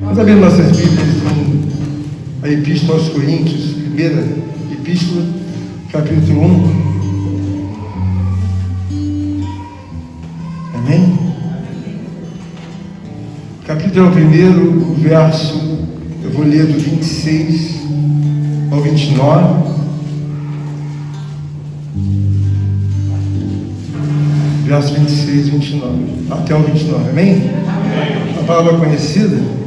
Vamos abrir nossas Bíblias a Epístola aos Coríntios, primeira Epístola, capítulo 1. Amém? Capítulo 1, o verso, eu vou ler do 26 ao 29. Verso 26 e 29, até o 29, amém? Amém. Uma palavra conhecida,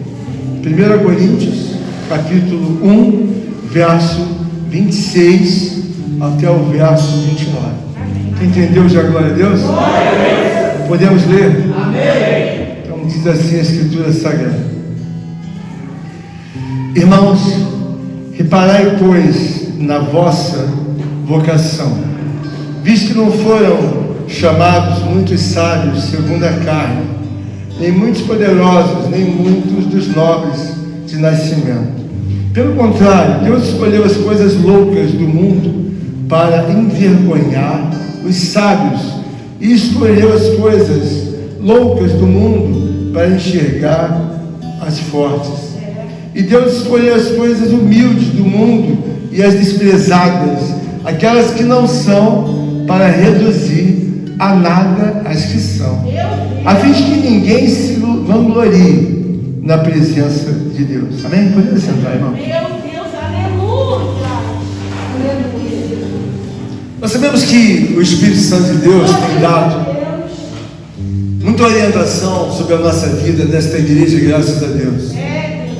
1 Coríntios, capítulo 1, verso 26 até o verso 29. Quem entendeu, já glória a Deus? Glória a Deus. Podemos ler? Amém. Então diz assim a Escritura Sagrada: Irmãos, reparai, pois, na vossa vocação, visto que não foram chamados muitos sábios segundo a carne, nem muitos poderosos, nem muitos dos nobres de nascimento. Pelo contrário, Deus escolheu as coisas loucas do mundo para envergonhar os sábios, e escolheu as coisas loucas do mundo para enxergar as fortes. E Deus escolheu as coisas humildes do mundo e as desprezadas, aquelas que não são, para reduzir a nada as que são, a fim de que ninguém se vanglorie na presença de Deus. Amém? Podemos sentar, irmão? Meu Deus, aleluia! Aleluia! Nós sabemos que o Espírito Santo de Deus tem dado muita orientação sobre a nossa vida nesta igreja, graças a Deus. Deus,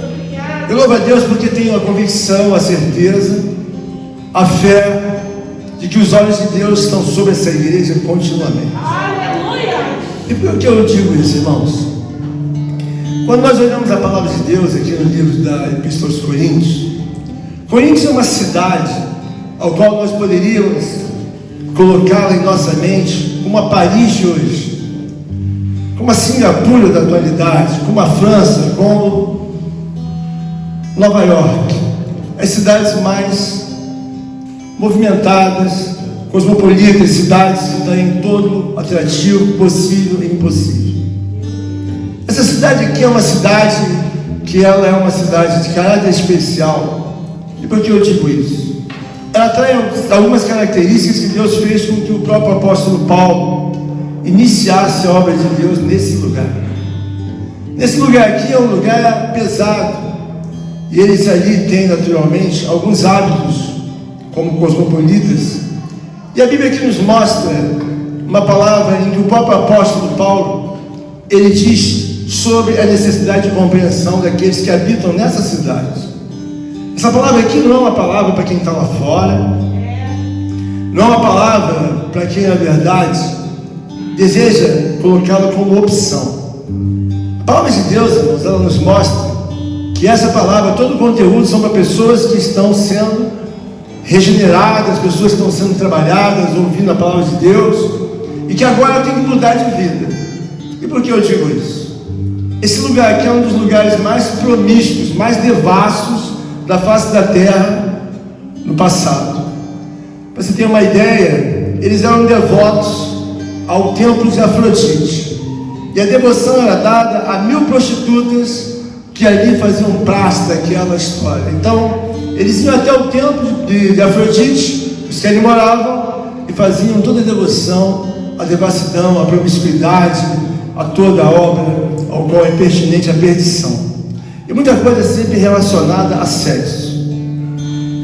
obrigado. Eu louvo a Deus porque tenho a convicção, a certeza, a fé de que os olhos de Deus estão sobre essa igreja continuamente. Aleluia! E por que eu digo isso, irmãos? Quando nós olhamos a palavra de Deus aqui no livro da Epístola aos Coríntios, Coríntios é uma cidade ao qual nós poderíamos colocá-la em nossa mente como a Paris de hoje, como a Singapura da atualidade, como a França, como Nova York, as cidades mais movimentadas, cosmopolitas, cidades que têm todo atrativo possível e impossível. Essa cidade aqui é uma cidade que ela é uma cidade de caráter especial. E por que eu digo isso? Ela traz algumas características que Deus fez com que o próprio apóstolo Paulo iniciasse a obra de Deus nesse lugar. Nesse lugar aqui é um lugar pesado, e eles ali têm naturalmente alguns hábitos como cosmopolitas, e a Bíblia aqui nos mostra uma palavra em que o próprio apóstolo Paulo, ele diz sobre a necessidade de compreensão daqueles que habitam nessa cidade. Essa palavra aqui não é uma palavra para quem está lá fora, não é uma palavra para quem na verdade deseja colocá-la como opção. A palavra de Deus, irmãos, ela nos mostra que essa palavra, todo o conteúdo são para pessoas que estão sendo regeneradas, pessoas que estão sendo trabalhadas, ouvindo a palavra de Deus, e que agora tem que mudar de vida. E por que eu digo isso? Esse lugar aqui é um dos lugares mais promíscuos, mais devassos da face da terra no passado. Para você ter uma ideia, eles eram devotos ao templo de Afrodite, e a devoção era dada a 1000 prostitutas que ali faziam praxe daquela história. Então eles iam até o templo de Afrodite, os que ali moravam, e faziam toda a devoção, a devassidão, a promiscuidade, a toda a obra ao qual é pertinente a perdição. E muita coisa sempre relacionada a sexo.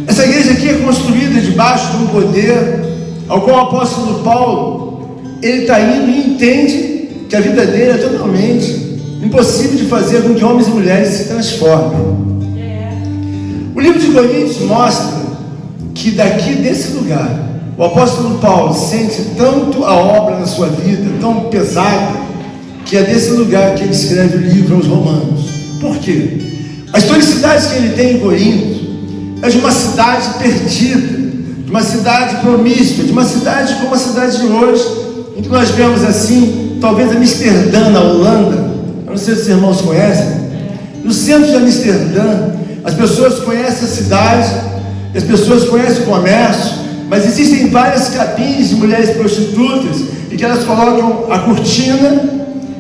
Essa igreja aqui é construída debaixo de um poder ao qual o apóstolo Paulo, ele está indo e entende que a vida dele é totalmente impossível de fazer com que homens e mulheres se transformem. O livro de Coríntios mostra que daqui desse lugar, o apóstolo Paulo sente tanto a obra na sua vida, tão pesada, que é desse lugar que ele escreve o livro aos Romanos. Por quê? A historicidade que ele tem em Corinto é de uma cidade perdida, de uma cidade promíscua, de uma cidade como a cidade de hoje, em que nós vemos assim, talvez Amsterdã, na Holanda. Eu não sei se os irmãos conhecem. No centro de Amsterdã, as pessoas conhecem a cidade, as pessoas conhecem o comércio, mas existem várias cabines de mulheres prostitutas, e que elas colocam a cortina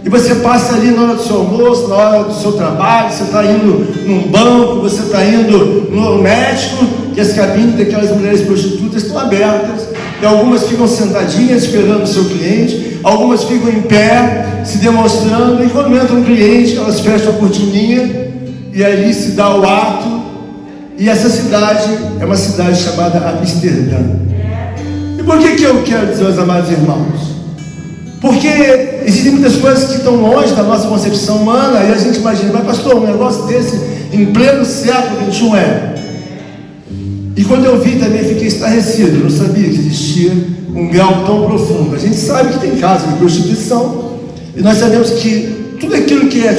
e você passa ali na hora do seu almoço, na hora do seu trabalho, você está indo num banco, você está indo no médico, que as cabines daquelas mulheres prostitutas estão abertas, e algumas ficam sentadinhas esperando o seu cliente, algumas ficam em pé, se demonstrando, e quando entra um cliente, elas fecham a cortininha, e ali se dá o ato. E essa cidade é uma cidade chamada Amsterdã. E por que eu quero dizer aos amados irmãos? Porque existem muitas coisas que estão longe da nossa concepção humana, e a gente imagina, mas pastor, um negócio desse em pleno século XXI é. E quando eu vi também fiquei estarrecido, eu não sabia que existia um grau tão profundo. A gente sabe que tem casos de prostituição, e nós sabemos que tudo aquilo que é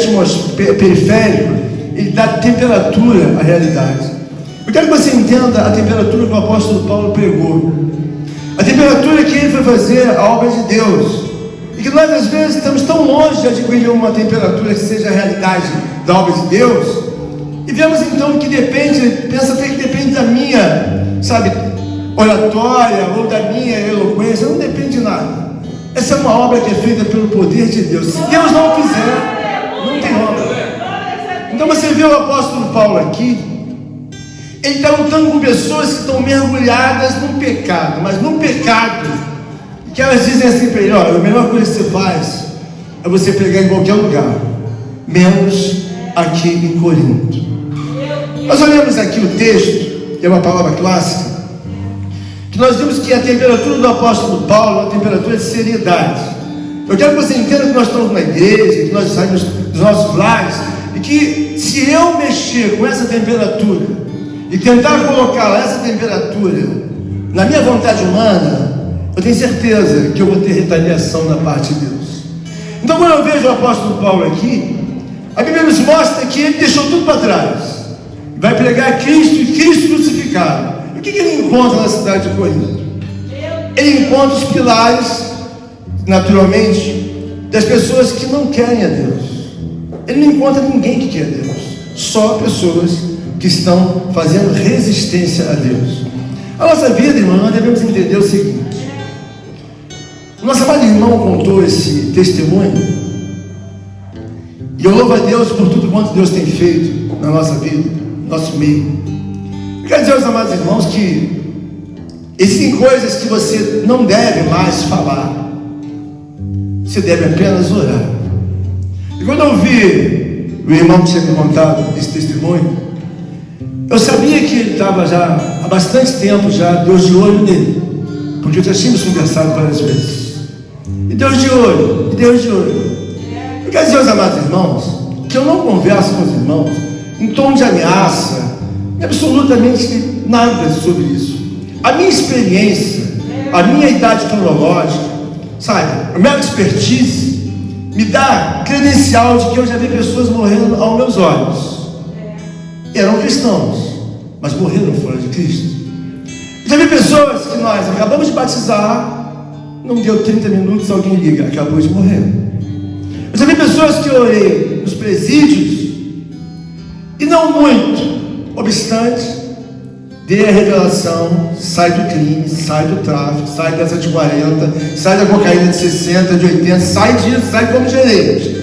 periférico, ele dá temperatura à realidade. Eu quero que você entenda a temperatura que o apóstolo Paulo pregou, a temperatura que ele foi fazer a obra de Deus, e que nós às vezes estamos tão longe de adquirir uma temperatura que seja a realidade da obra de Deus, e vemos então que pensa até que depende da minha, oratória, ou da minha eloquência. Não depende de nada. Essa é uma obra que é feita pelo poder de Deus. Se Deus não quiser, não tem obra. Então você vê o apóstolo Paulo aqui, ele está lutando com pessoas que estão mergulhadas num pecado, mas num pecado que elas dizem assim para ele: olha, a melhor coisa que você faz é você pregar em qualquer lugar, menos aqui em Corinto. Nós olhamos aqui o texto, que é uma palavra clássica, que nós vimos que a temperatura do apóstolo Paulo é uma temperatura de seriedade. Eu quero que você entenda que nós estamos na igreja, que nós saímos dos nossos lares, e que se eu mexer com essa temperatura e tentar colocar essa temperatura na minha vontade humana, eu tenho certeza que eu vou ter retaliação da parte de Deus. Então, quando eu vejo o apóstolo Paulo aqui, a Bíblia nos mostra que ele deixou tudo para trás, vai pregar Cristo e Cristo crucificado. E o que ele encontra na cidade de Corinto? Ele encontra os pilares, naturalmente, das pessoas que não querem a Deus. Ele não encontra ninguém que quer a Deus, só pessoas que estão fazendo resistência a Deus. A nossa vida, irmão, nós devemos entender o seguinte: o nosso amado irmão contou esse testemunho, e eu louvo a Deus por tudo quanto Deus tem feito na nossa vida, no nosso meio. Eu quero dizer aos amados irmãos que existem coisas que você não deve mais falar, você deve apenas orar. E quando eu vi o irmão que tinha me contado esse testemunho, eu sabia que ele estava já há bastante tempo já Deus de olho nele, porque já tínhamos conversado várias vezes. E Deus de olho, e Deus de olho. Eu quero dizer aos amados irmãos que eu não converso com os irmãos em tom de ameaça, absolutamente nada sobre isso. A minha experiência, a minha idade cronológica, a minha expertise me dá credencial de que eu já vi pessoas morrendo aos meus olhos. Eram cristãos, mas morreram fora de Cristo. Já vi pessoas que nós acabamos de batizar, não deu 30 minutos, alguém liga, acabou de morrer. Eu já vi pessoas que eu orei nos presídios, e não muito obstante, dê a revelação, sai do crime, sai do tráfico, sai dessa de 40, sai da cocaína de 60, de 80, sai disso, sai como gerente.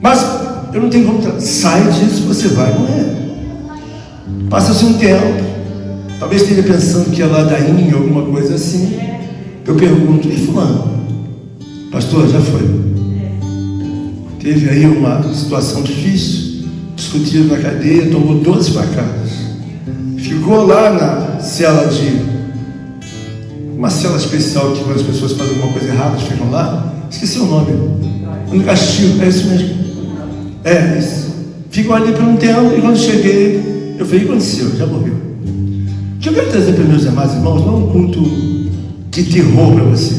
Mas eu não tenho como sai disso, você vai morrer. Passa-se um tempo, talvez esteja pensando que é ladainha, alguma coisa assim. Eu pergunto: e fulano? Pastor, já foi. Teve aí uma situação difícil, discutido na cadeia, tomou 12 facadas. Ficou lá na cela uma cela especial que quando as pessoas fazem alguma coisa errada, ficam lá. Esqueci o nome. No castigo, é isso mesmo. É isso. Ficam ali por um tempo, e quando cheguei, eu falei: o que aconteceu? Já morreu. O que eu quero trazer para meus amados irmãos não é um culto de terror para você.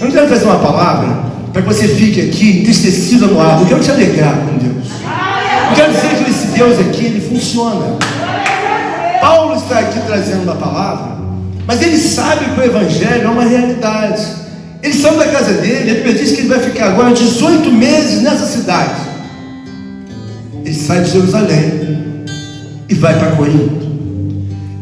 Eu não quero trazer uma palavra para que você fique aqui entristecido no ar. Eu quero te alegrar com Deus. Eu quero dizer que esse Deus aqui, ele funciona. Paulo está aqui trazendo uma palavra, mas ele sabe que o Evangelho é uma realidade. Ele saiu da casa dele, ele diz que ele vai ficar agora 18 meses nessa cidade. Ele sai de Jerusalém e vai para Corinto.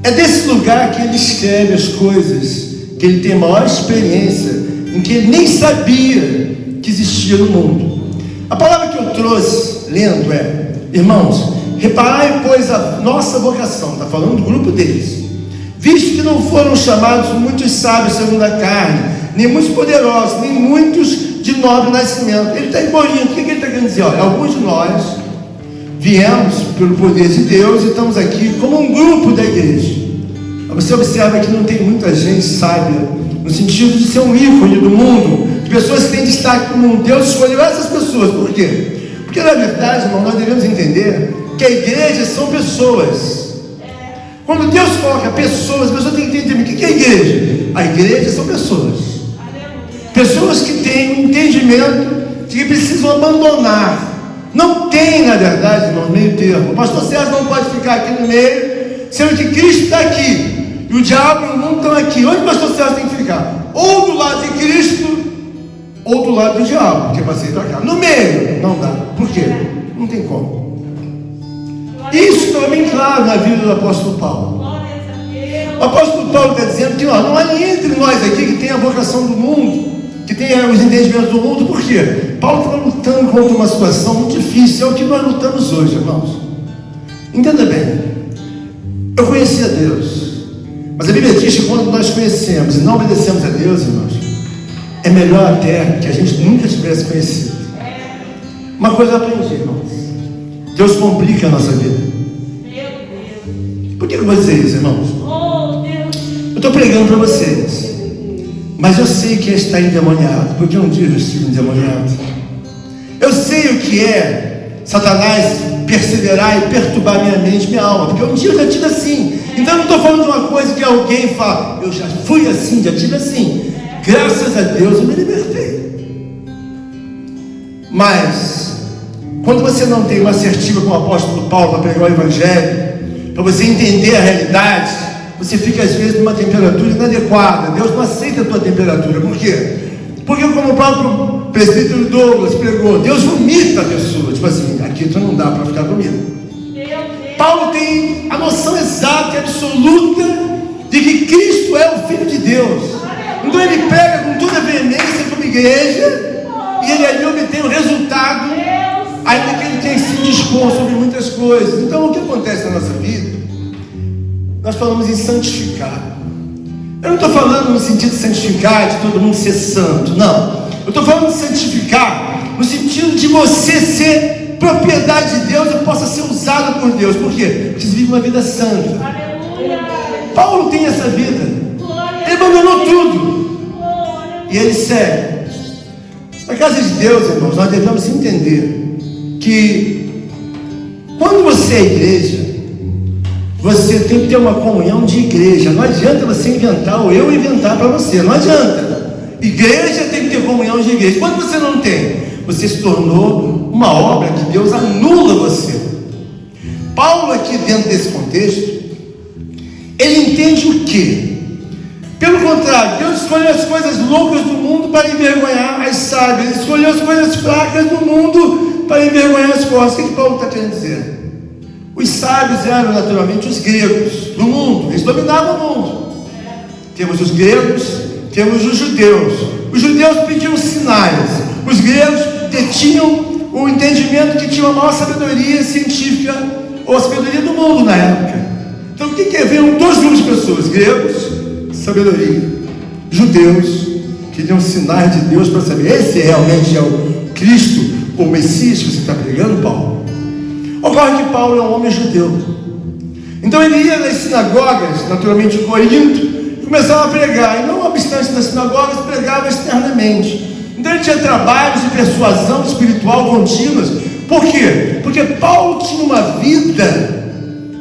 É desse lugar que ele escreve as coisas que ele tem maior experiência, em que ele nem sabia que existia no mundo. A palavra que eu trouxe, lendo, é: irmãos, reparai, pois, a nossa vocação, está falando do grupo deles, visto que não foram chamados muitos sábios segundo a carne, nem muitos poderosos, nem muitos de nobre nascimento. Ele está em Corinto. O que ele está querendo dizer? Olha, alguns de nós viemos pelo poder de Deus e estamos aqui como um grupo da igreja. Você observa que não tem muita gente sábia, no sentido de ser um ícone do mundo, de pessoas que têm destaque no mundo. Deus escolheu essas pessoas. Por quê? Porque na verdade, irmão, nós devemos entender que a igreja são pessoas. Quando Deus coloca pessoas, as pessoas têm que entender o que é a igreja. A igreja são pessoas. Pessoas que têm um entendimento de que precisam abandonar. Não tem, na verdade, irmão, meio termo. O pastor César não pode ficar aqui no meio, sendo que Cristo está aqui e o diabo e o mundo estão aqui. Onde o pastor César tem que ficar? Ou do lado de Cristo, ou do lado do diabo, que é para sair para cá. No meio, não dá. Por quê? Não tem como. Isso está bem claro na vida do apóstolo Paulo. O apóstolo Paulo está dizendo que não há ninguém entre nós aqui que tenha a vocação do mundo, que tenha os entendimentos do mundo. Por quê? Paulo está lutando contra uma situação muito difícil. É o que nós lutamos hoje, irmãos. Entenda bem. Eu conhecia Deus, mas a Bíblia diz que quando nós conhecemos e não obedecemos a Deus, irmãos, é melhor até que a gente nunca tivesse conhecido. Uma coisa eu aprendi, irmãos: Deus complica a nossa vida. Por que eu vou dizer isso, irmãos? Eu estou pregando para vocês, mas eu sei que é estar endemoniado, porque um dia eu estive endemoniado. Eu sei o que é Satanás perseverar e perturbar minha mente, minha alma, porque um dia eu já tive assim. Então eu não estou falando de uma coisa que alguém fala: eu já fui assim, já tive assim. Graças a Deus eu me libertei. Mas quando você não tem uma assertiva com o apóstolo Paulo para pregar o evangelho, para você entender a realidade, você fica às vezes numa temperatura inadequada. Deus não aceita a tua temperatura. Por quê? Porque, como o próprio presbítero Douglas pregou, Deus vomita a pessoa. Tipo assim, aqui tu não dá para ficar comigo. Paulo tem a noção exata e absoluta de que Cristo é o Filho de Deus. Então ele prega com toda a veemência como igreja, e ele ali obtém o resultado, ainda que ele tenha se dispor sobre muitas coisas. Então o que acontece na nossa vida? Nós falamos em santificar. Eu não estou falando no sentido de santificar, de todo mundo ser santo, não. Eu estou falando de santificar no sentido de você ser propriedade de Deus e possa ser usado por Deus. Por quê? Porque você vive uma vida santa. Paulo tem essa vida. Ele abandonou tudo e ele segue. Na casa de Deus, irmãos, nós devemos entender que quando você é igreja, você tem que ter uma comunhão de igreja. Não adianta você inventar ou eu inventar para você. Não adianta. Igreja tem que ter comunhão de igreja. Quando você não tem, você se tornou uma obra que Deus anula você. Paulo aqui dentro desse contexto, ele entende o quê? Pelo contrário, Deus escolheu as coisas loucas do mundo para envergonhar as sábias. Ele escolheu as coisas fracas do mundo para envergonhar as fortes. O que Paulo está querendo dizer? Os sábios eram naturalmente os gregos do mundo. Eles dominavam o mundo. Temos os gregos, temos os judeus. Os judeus pediam sinais. Os gregos detinham o entendimento que tinha a maior sabedoria científica, ou a sabedoria do mundo na época. Então o que é? Viram dois grupos de pessoas: gregos, sabedoria; judeus, que tinham sinais de Deus para saber. Esse realmente é o Cristo, ou o Messias que você está pregando, Paulo? Ocorre que Paulo é um homem judeu. Então ele ia nas sinagogas, naturalmente em Corinto, e começava a pregar. E não obstante nas sinagogas, pregava externamente. Então ele tinha trabalhos de persuasão espiritual contínuas. Por quê? Porque Paulo tinha uma vida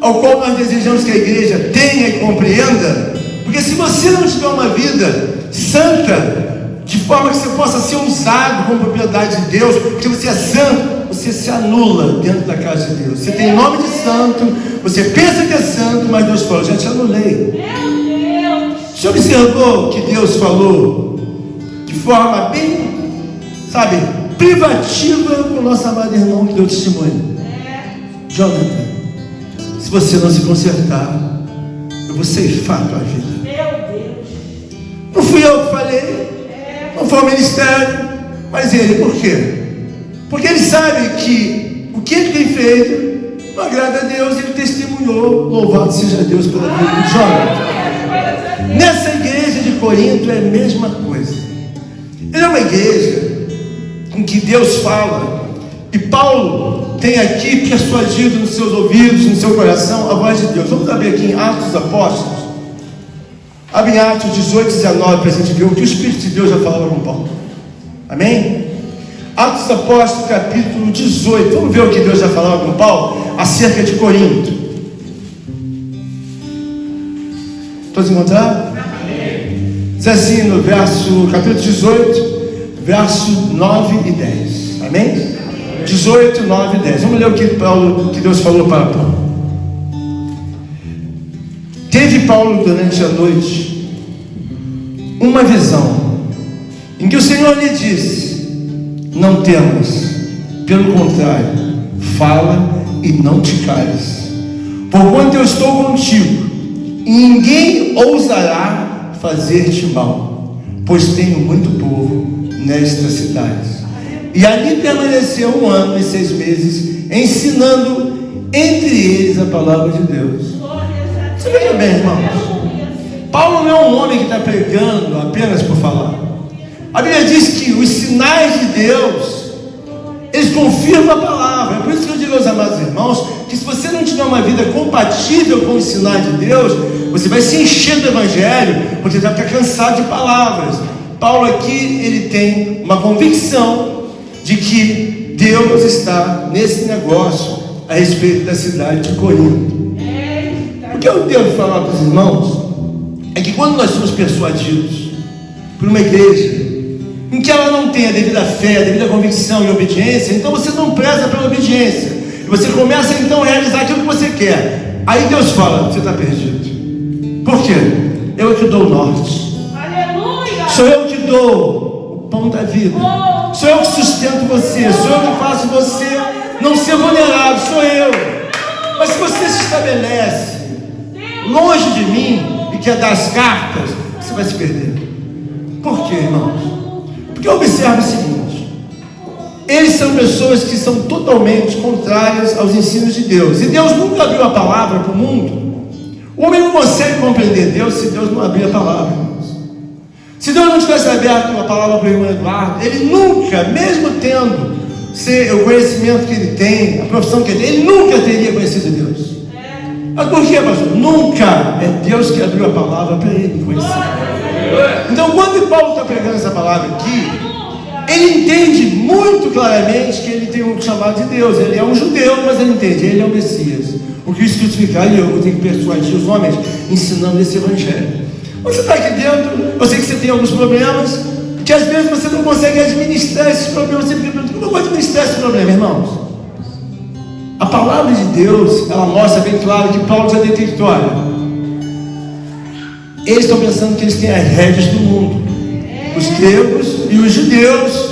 ao qual nós desejamos que a igreja tenha e compreenda. Porque se você não tiver uma vida santa, de forma que você possa ser usado como propriedade de Deus, porque você é santo, você se anula dentro da casa de Deus. Você tem nome de santo, você pensa que é santo, mas Deus falou: já te anulei. Você observou que Deus falou de forma bem, privativa com o nosso amado irmão que deu testemunho? Jonathan, se você não se consertar, eu vou ceifar a tua vida. Não fui eu que falei, não foi o ministério, Mas ele, por quê? Porque ele sabe que o que ele tem feito não agrada a Deus. Ele testemunhou. Louvado seja Deus pela vida de Jonas. Nessa igreja de Corinto é a mesma coisa. Ele é uma igreja em que Deus fala, e Paulo tem aqui persuadido nos seus ouvidos, no seu coração, a voz de Deus. Vamos abrir aqui em Atos dos Apóstolos. Abre em Atos 18, 19, para a gente ver o que o Espírito de Deus já falava com Paulo. Amém? Atos dos Apóstolos, capítulo 18. Vamos ver o que Deus já falava com Paulo acerca de Corinto. Todos encontraram? Diz assim no capítulo 18, verso 9 e 10. Amém? 18, 9 e 10. Vamos ler o que Deus falou para Paulo. Teve Paulo durante a noite uma visão, em que o Senhor lhe disse: não temas, pelo contrário, fala e não te cales, porquanto eu estou contigo, e ninguém ousará fazer-te mal, pois tenho muito povo nesta cidade. E ali permaneceu 1 ano e 6 meses, ensinando entre eles a palavra de Deus. Você veja bem, irmãos, Paulo não é um homem que está pregando apenas por falar. A Bíblia diz que os sinais de Deus, eles confirmam a palavra. É por isso que eu digo aos amados irmãos, que se você não tiver uma vida compatível com os sinais de Deus, você vai se encher do Evangelho, porque vai ficar cansado de palavras. Paulo aqui, ele tem uma convicção de que Deus está nesse negócio a respeito da cidade de Corinto. O que eu devo falar para os irmãos é que quando nós somos persuadidos por uma igreja em que ela não tem a devida fé, a devida convicção e obediência, então você não preza pela obediência, e você começa então a realizar aquilo que você quer. Aí Deus fala: você está perdido. Por quê? Eu que dou o norte. Aleluia! Sou eu que dou o pão da vida. Sou eu que sustento você. Sou eu que faço você não ser vulnerável. Sou eu. Mas se você se estabelece longe de mim e quer dar as cartas, você vai se perder. Por quê, irmãos? Porque observa o seguinte: eles são pessoas que são totalmente contrárias aos ensinos de Deus. E Deus nunca abriu a palavra para o mundo. O homem não consegue compreender Deus se Deus não abrir a palavra, irmãos. Se Deus não tivesse aberto a palavra para o irmão Eduardo, ele nunca, mesmo tendo o conhecimento que ele tem, a profissão que ele tem, ele nunca teria conhecido Deus. Mas por quê, pastor? Nunca é Deus que abriu a palavra para ele conhecer. Então, quando Paulo está pregando essa palavra aqui, ele entende muito claramente que ele tem um chamado de Deus. Ele é um judeu, mas ele entende, ele é o Messias. O Cristo crucificado, e eu tenho que persuadir os homens ensinando esse evangelho. Você está aqui dentro, eu sei que você tem alguns problemas, que às vezes você não consegue administrar esses problemas. Você pergunta: como eu vou administrar esse problema, irmãos? A palavra de Deus, ela mostra bem claro que Paulo já detectou: olha, eles estão pensando que eles têm as rédeas do mundo. Os gregos e os judeus,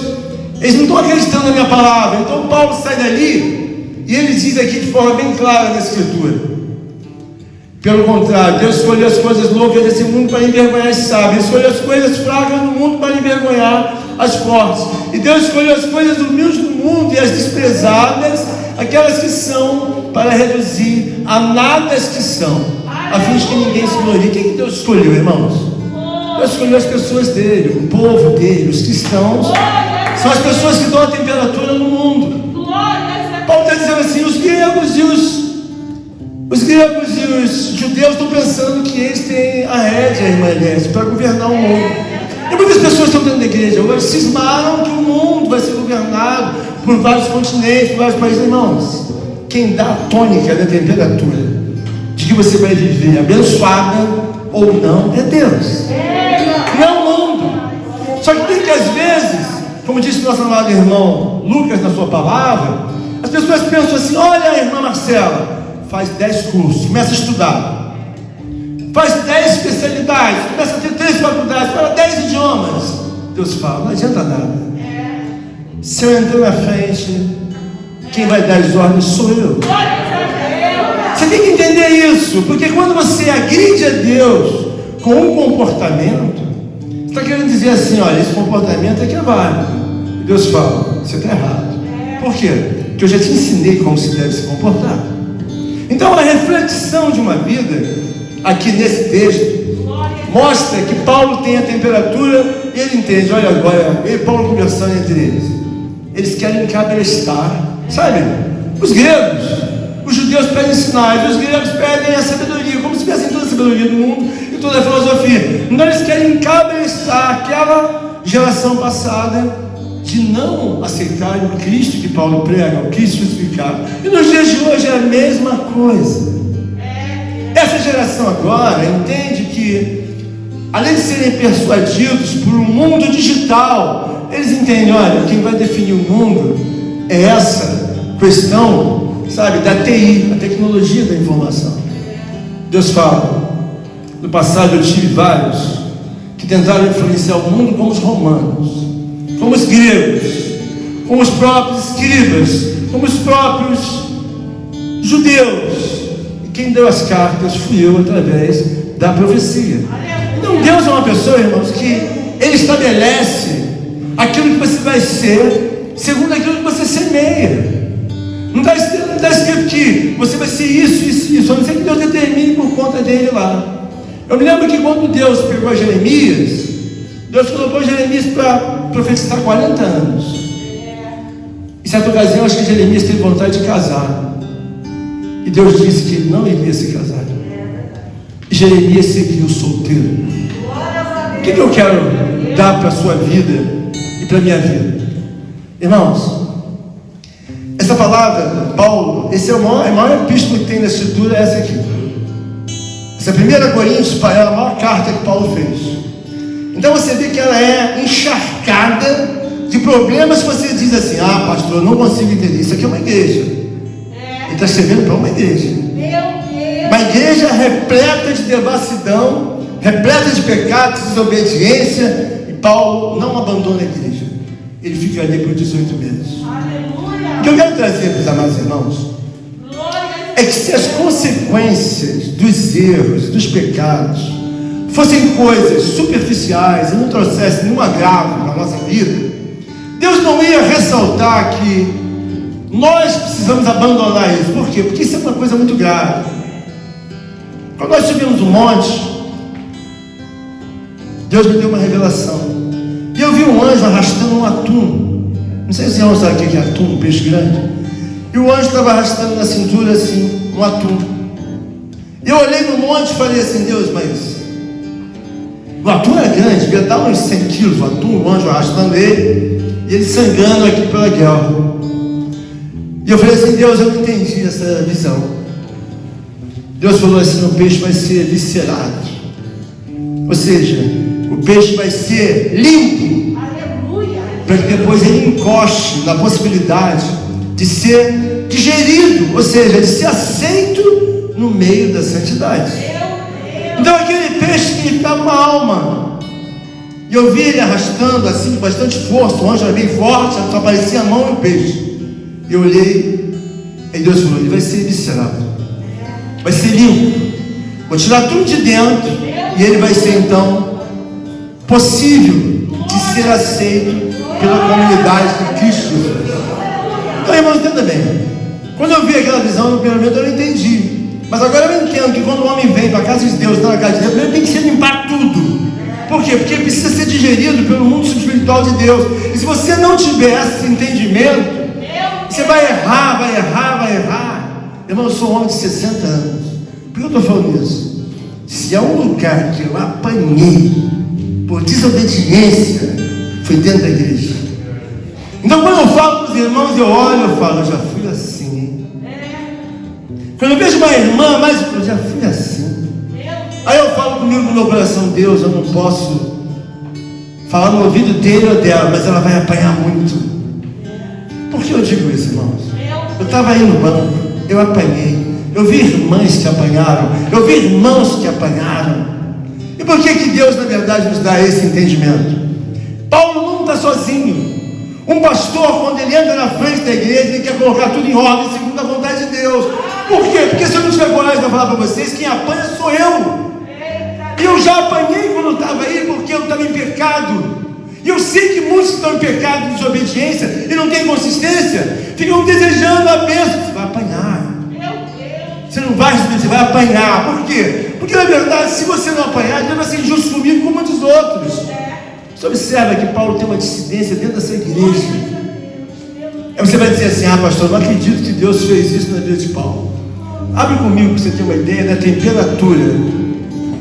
eles não estão acreditando na minha palavra. Então Paulo sai dali e ele diz aqui de forma bem clara na Escritura: pelo contrário, Deus escolheu as coisas loucas desse mundo para envergonhar as sábias. Escolheu as coisas fracas do mundo para envergonhar as fortes. E Deus escolheu as coisas humildes do mundo e as desprezadas, aquelas que são, para reduzir a nada as que são, a fim de que ninguém se glorie. Quem que Deus escolheu, irmãos? Deus escolheu as pessoas dele, o povo dele, os cristãos. São as pessoas que dão a temperatura no mundo. Paulo está dizendo assim: os gregos e os judeus estão pensando que eles têm a rédea, irmã Elias, para governar o mundo. E muitas pessoas estão dentro da igreja hoje cismaram que o mundo vai ser governado por vários continentes, por vários países. Irmãos, quem dá a tônica da temperatura de que você vai viver abençoada ou não é Deus, não é o mundo. Só que tem que, às vezes, como disse nosso amado irmão Lucas na sua palavra, as pessoas pensam assim: olha, irmã Marcela, faz 10 cursos, começa a estudar, faz 10 especialidades, começa a ter 3 faculdades, fala 10 idiomas. Deus fala: não adianta nada. Se eu entrar na frente, quem vai dar as ordens sou eu. Você tem que entender isso, porque quando você agride a Deus com um comportamento, você está querendo dizer assim: olha, esse comportamento é que é válido. Deus fala, você está errado. Por quê? Porque eu já te ensinei como se deve se comportar. Então a reflexão de uma vida, aqui nesse texto, mostra que Paulo tem a temperatura e ele entende. Olha agora, eu e Paulo conversando entre eles. Eles querem cabrestar, sabe? Os gregos, os judeus pedem sinais, os gregos pedem a sabedoria, como se tivessem toda a sabedoria do mundo e toda a filosofia. Então eles querem cabrestar aquela geração passada de não aceitarem o Cristo que Paulo prega, o Cristo crucificado. E nos dias de hoje é a mesma coisa. Essa geração agora entende que, além de serem persuadidos por um mundo digital, eles entendem, olha, quem vai definir o mundo é essa questão, sabe, da TI, a tecnologia da informação. Deus fala, no passado eu tive vários que tentaram influenciar o mundo, como os romanos, como os gregos, como os próprios escribas, como os próprios judeus. E quem deu as cartas fui eu, através da profecia. Então Deus é uma pessoa, irmãos, que Ele estabelece aquilo que você vai ser segundo aquilo que você semeia. Não está escrito que você vai ser isso, a não ser que Deus determine por conta dele lá. Eu me lembro que quando Deus pegou Jeremias, Deus colocou Jeremias para profetizar 40 anos. Em certa ocasião, acho que Jeremias teve vontade de casar. E Deus disse que ele não iria se casar. E Jeremias seguiu solteiro. O que eu quero dar para a sua vida e para a minha vida? Irmãos, essa palavra, Paulo, esse é a maior epístola que tem na Escritura, é essa aqui. Essa 1 Coríntios é a maior carta que Paulo fez. Então você vê que ela é encharcada de problemas que você diz assim, pastor, eu não consigo entender. Isso aqui é uma igreja. Ele está escrevendo para uma igreja. Uma igreja repleta de devassidão, repleta de pecados, desobediência. E Paulo não abandona a igreja. Ele fica ali por 18 meses. O que eu quero trazer para os amados irmãos é que se as consequências dos erros, dos pecados, fossem coisas superficiais e não trouxessem nenhum agravo na nossa vida, Deus não ia ressaltar que nós precisamos abandonar isso. Por quê? Porque isso é uma coisa muito grave. Quando nós subimos um monte, Deus me deu uma revelação. E eu vi um anjo arrastando um atum. Não sei se você sabe o que é atum, um peixe grande. E o anjo estava arrastando na cintura assim, um atum. Eu olhei no monte e falei assim, Deus, mas o atum é grande, devia dar uns 100 quilos, o atum, o anjo arrastando ele, e ele sangrando aqui pela guerra. E eu falei assim, Deus, eu não entendi essa visão. Deus falou assim, o peixe vai ser viscerado. Ou seja, o peixe vai ser limpo. Aleluia. Para que depois ele encoste na possibilidade de ser digerido, ou seja, de ser aceito no meio da santidade. Então aquele peixe significava uma alma. E eu vi ele arrastando assim, com bastante força. O anjo era bem forte, só aparecia a mão e o peixe. E eu olhei, e Deus falou, ele vai ser viscerado, vai ser limpo, vou tirar tudo de dentro, e ele vai ser então possível de ser aceito pela comunidade de Cristo Jesus. Então, irmãos, entenda bem, quando eu vi aquela visão, no primeiro momento eu não entendi. Mas agora eu entendo que quando o homem vem para a casa de Deus, na casa de Deus, primeiro tem que se limpar tudo. Por quê? Porque precisa ser digerido pelo mundo espiritual de Deus. E se você não tiver esse entendimento, você vai errar. Irmão, eu sou um homem de 60 anos. Por que eu estou falando isso? Se há um lugar que eu apanhei por desobediência, foi dentro da igreja. Então quando eu falo para os irmãos, eu olho, eu falo, eu já fui assim. Quando eu vejo uma irmã, mas eu já fui assim. Aí eu falo comigo no meu coração, Deus, eu não posso falar no ouvido dele ou dela, mas ela vai apanhar muito. Por que eu digo isso, irmãos? Eu estava aí no banco, eu apanhei. Eu vi irmãs que apanharam, eu vi irmãos que apanharam. E por que Deus, na verdade, nos dá esse entendimento? Paulo não está sozinho. Um pastor, quando ele entra na frente da igreja, ele quer colocar tudo em ordem, segundo a vontade de Deus. Por quê? Porque se eu não tiver coragem para falar para vocês, quem apanha sou eu. E eu já apanhei quando eu estava aí, porque eu estava em pecado. E eu sei que muitos que estão em pecado, de desobediência, e não têm consistência, ficam desejando a bênção. Você vai apanhar. Meu Deus. Você não vai receber, você vai apanhar. Por quê? Porque na verdade, se você não apanhar, Deus vai ser injusto comigo como muitos outros. Você observa que Paulo tem uma dissidência dentro dessa igreja. Aí você vai dizer assim: ah, pastor, não acredito que Deus fez isso na vida de Paulo. Abre comigo para você ter uma ideia da temperatura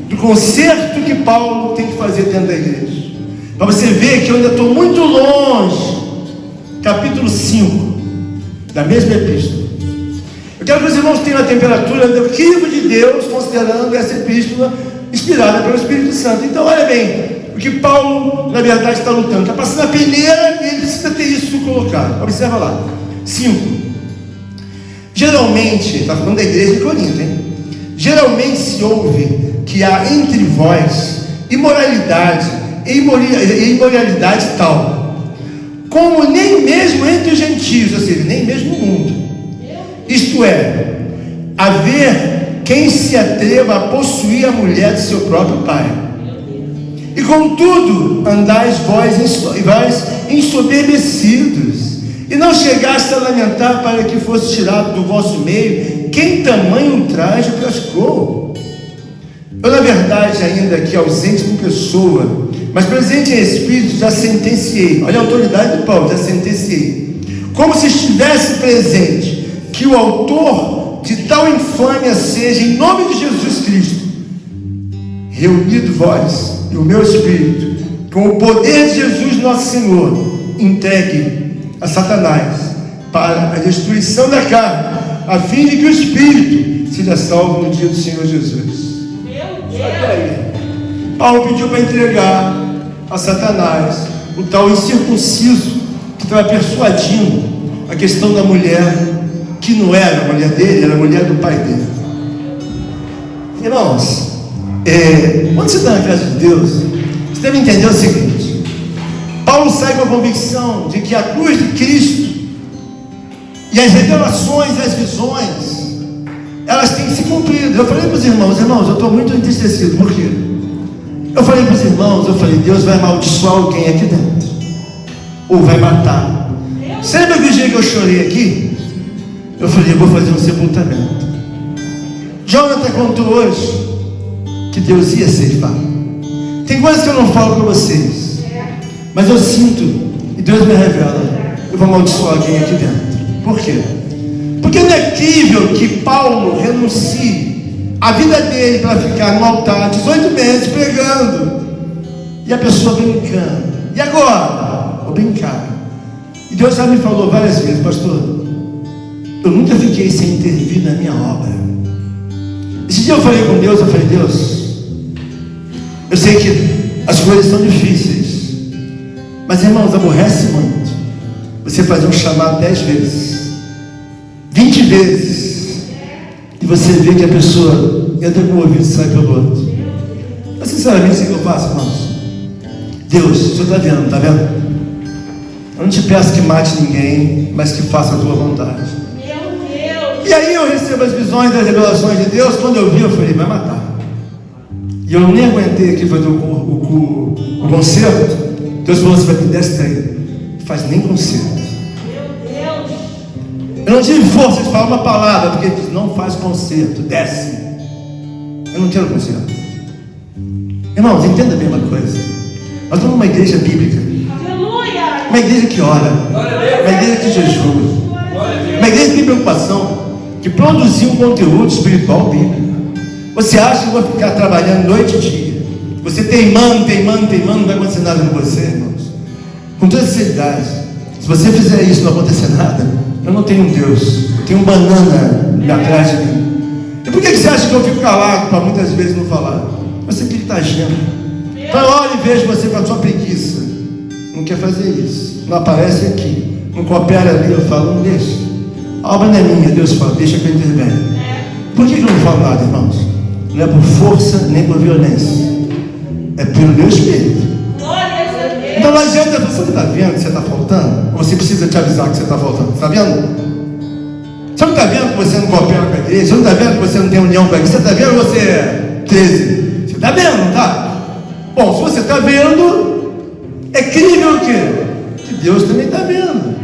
do conserto que Paulo tem que fazer dentro da igreja, para você ver que eu ainda estou muito longe. Capítulo 5 da mesma epístola. Eu quero que os irmãos tenham a temperatura do crivo de Deus, considerando essa epístola inspirada pelo Espírito Santo. Então olha bem o que Paulo na verdade está lutando. Está passando a peneira e ele precisa ter isso colocado. Observa lá, 5. Geralmente, está falando da igreja de Corinto, hein? Geralmente se ouve que há entre vós imoralidade e imoralidade tal, como nem mesmo entre os gentios, ou seja, nem mesmo no mundo. Isto é, haver quem se atreva a possuir a mulher de seu próprio pai. E contudo, andais vós ensoberbecidos, e não chegaste a lamentar para que fosse tirado do vosso meio quem tamanho traje praticou. Eu, na verdade, ainda que ausente em pessoa, mas presente em espírito, já sentenciei. Olha a autoridade de Paulo, já sentenciei, como se estivesse presente, que o autor de tal infâmia seja, em nome de Jesus Cristo, reunido vós e o meu espírito, com o poder de Jesus nosso Senhor, entregue a Satanás para a destruição da carne, a fim de que o espírito seja salvo no dia do Senhor Jesus. Paulo pediu para entregar a Satanás o tal incircunciso que estava persuadindo a questão da mulher, que não era a mulher dele, era a mulher do pai dele. Irmãos, quando você está na casa de Deus, você deve entender o seguinte: Paulo sai com a convicção de que a cruz de Cristo e as revelações e as visões, elas têm que se cumprir. Eu falei para os irmãos: eu estou muito entristecido. Por quê? Eu falei para os irmãos, Deus vai amaldiçoar alguém aqui dentro, ou vai matar. Você lembra que o dia que eu chorei aqui? Eu falei: eu vou fazer um sepultamento. Jonathan contou hoje que Deus ia ceifar. Tem coisas que eu não falo para vocês, mas eu sinto, e Deus me revela: eu vou amaldiçoar alguém aqui dentro. Por quê? Porque não é crível que Paulo renuncie a vida dele para ficar no altar 18 meses pregando, e a pessoa brincando. E agora? Vou brincar. E Deus já me falou várias vezes: pastor, eu nunca fiquei sem intervir na minha obra. Esse dia eu falei com Deus, Deus, eu sei que as coisas são difíceis, mas irmãos, aborrece muito você fazer um chamado 10 vezes, 20 vezes, e você vê que a pessoa entra com o ouvido e sai pelo outro. Mas sinceramente, o que eu faço, irmãos? Deus, o Senhor está vendo, está vendo? Eu não te peço que mate ninguém, mas que faça a tua vontade. E aí eu recebo as visões, as revelações de Deus. Quando eu vi, eu falei: vai matar. E eu nem aguentei aqui fazer o concerto. Deus falou: você vai ter 10 treinos, não faz nem concerto. Eu não tive força de falar uma palavra, porque ele disse: não faz concerto, desce. Eu não quero concerto. Irmãos, entenda bem uma coisa: nós estamos numa igreja bíblica, uma igreja que ora, uma igreja que jejua, uma igreja que tem preocupação de produzir um conteúdo espiritual bíblico. Você acha que eu vou ficar trabalhando noite e dia, você teimando, não vai acontecer nada com você, irmãos? Com toda sinceridade, se você fizer isso e não acontecer nada, eu não tenho um Deus, eu tenho um banana atrás de mim. E por que você acha que eu fico calado para muitas vezes não falar? Você que está agindo. Então eu olho e vejo você com a sua preguiça, não quer fazer isso, não aparece aqui, não coopera ali. Eu falo: não deixa, a obra não é minha. Deus fala: deixa que eu intervenho. Por que eu não falo nada, irmãos? Não é por força nem por violência, é pelo meu espírito. Então não adianta. Você está vendo que você está faltando? Ou você precisa te avisar que você está faltando? Está vendo? Você não está vendo que você não coopera com a igreja? Você não está vendo que você não tem união com a igreja? Você está vendo que você é 13? Você está vendo, não está? Bom, se você está vendo, É crível o quê? Que Deus também está vendo.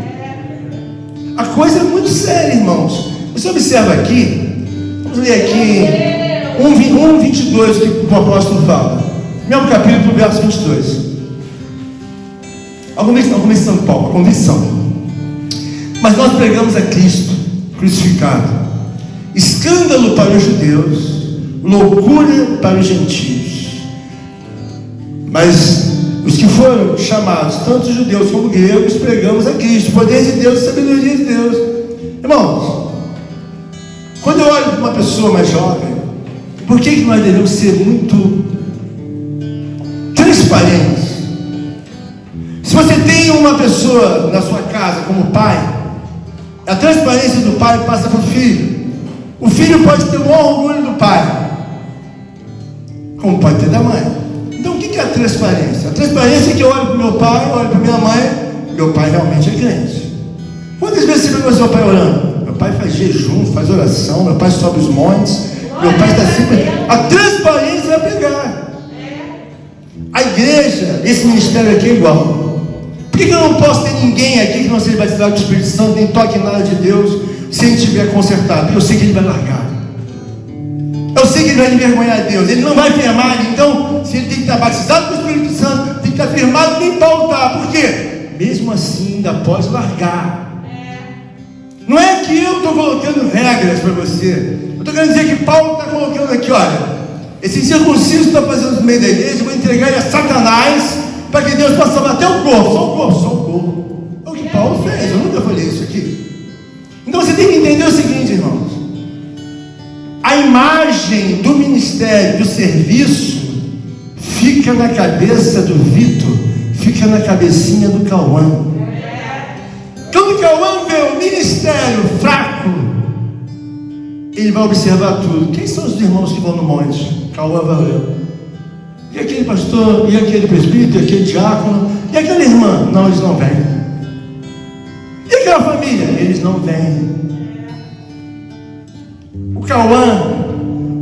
A coisa é muito séria, irmãos. Você observa aqui, vamos ler aqui 1:22, que o apóstolo fala. Mesmo capítulo, verso 22. A convicção de Paulo, a convicção. Mas nós pregamos a Cristo crucificado, escândalo para os judeus, loucura para os gentios. Mas os que foram chamados, tanto judeus como gregos, pregamos a Cristo, poder de Deus e sabedoria de Deus. Irmãos, quando eu olho para uma pessoa mais jovem, por que nós devemos ser muito transparentes? Se você tem uma pessoa na sua casa como pai, a transparência do pai passa para o filho. O filho pode ter o maior orgulho do pai, como pode ter da mãe. Então o que é a transparência? A transparência é que eu olho para o meu pai, olho para a minha mãe, meu pai realmente é crente. Quantas vezes você viu seu pai orando? Meu pai faz jejum, faz oração, meu pai sobe os montes, meu pai está sempre... A transparência vai pegar. A igreja, esse ministério aqui é igual. Por que eu não posso ter ninguém aqui que não seja batizado com o Espírito Santo, nem toque nada de Deus, se ele tiver consertado? Porque eu sei que ele vai largar. Eu sei que ele vai envergonhar Deus. Ele não vai firmar. Então, se ele tem que estar batizado com o Espírito Santo, tem que estar firmado, nem Paulo está. Por quê? Mesmo assim, ainda pode largar. Não é que eu estou colocando regras para você. Eu estou querendo dizer que Paulo está colocando aqui, olha, esse incircunciso está fazendo no meio da igreja, eu vou entregar ele a Satanás, para que Deus possa salvar até o corpo. Só o corpo, só o corpo. É o que Paulo fez. Eu nunca falei isso aqui. Então você tem que entender o seguinte, irmãos. A imagem do ministério, do serviço, fica na cabeça do Vitor, fica na cabecinha do Cauã. Quando o Cauã vê o ministério fraco, ele vai observar tudo. Quem são os irmãos que vão no monte? Cauã vai olhar. E aquele pastor, e aquele presbítero, e aquele diácono, e aquela irmã? Não, eles não vêm. E aquela família? Eles não vêm. O Cauã,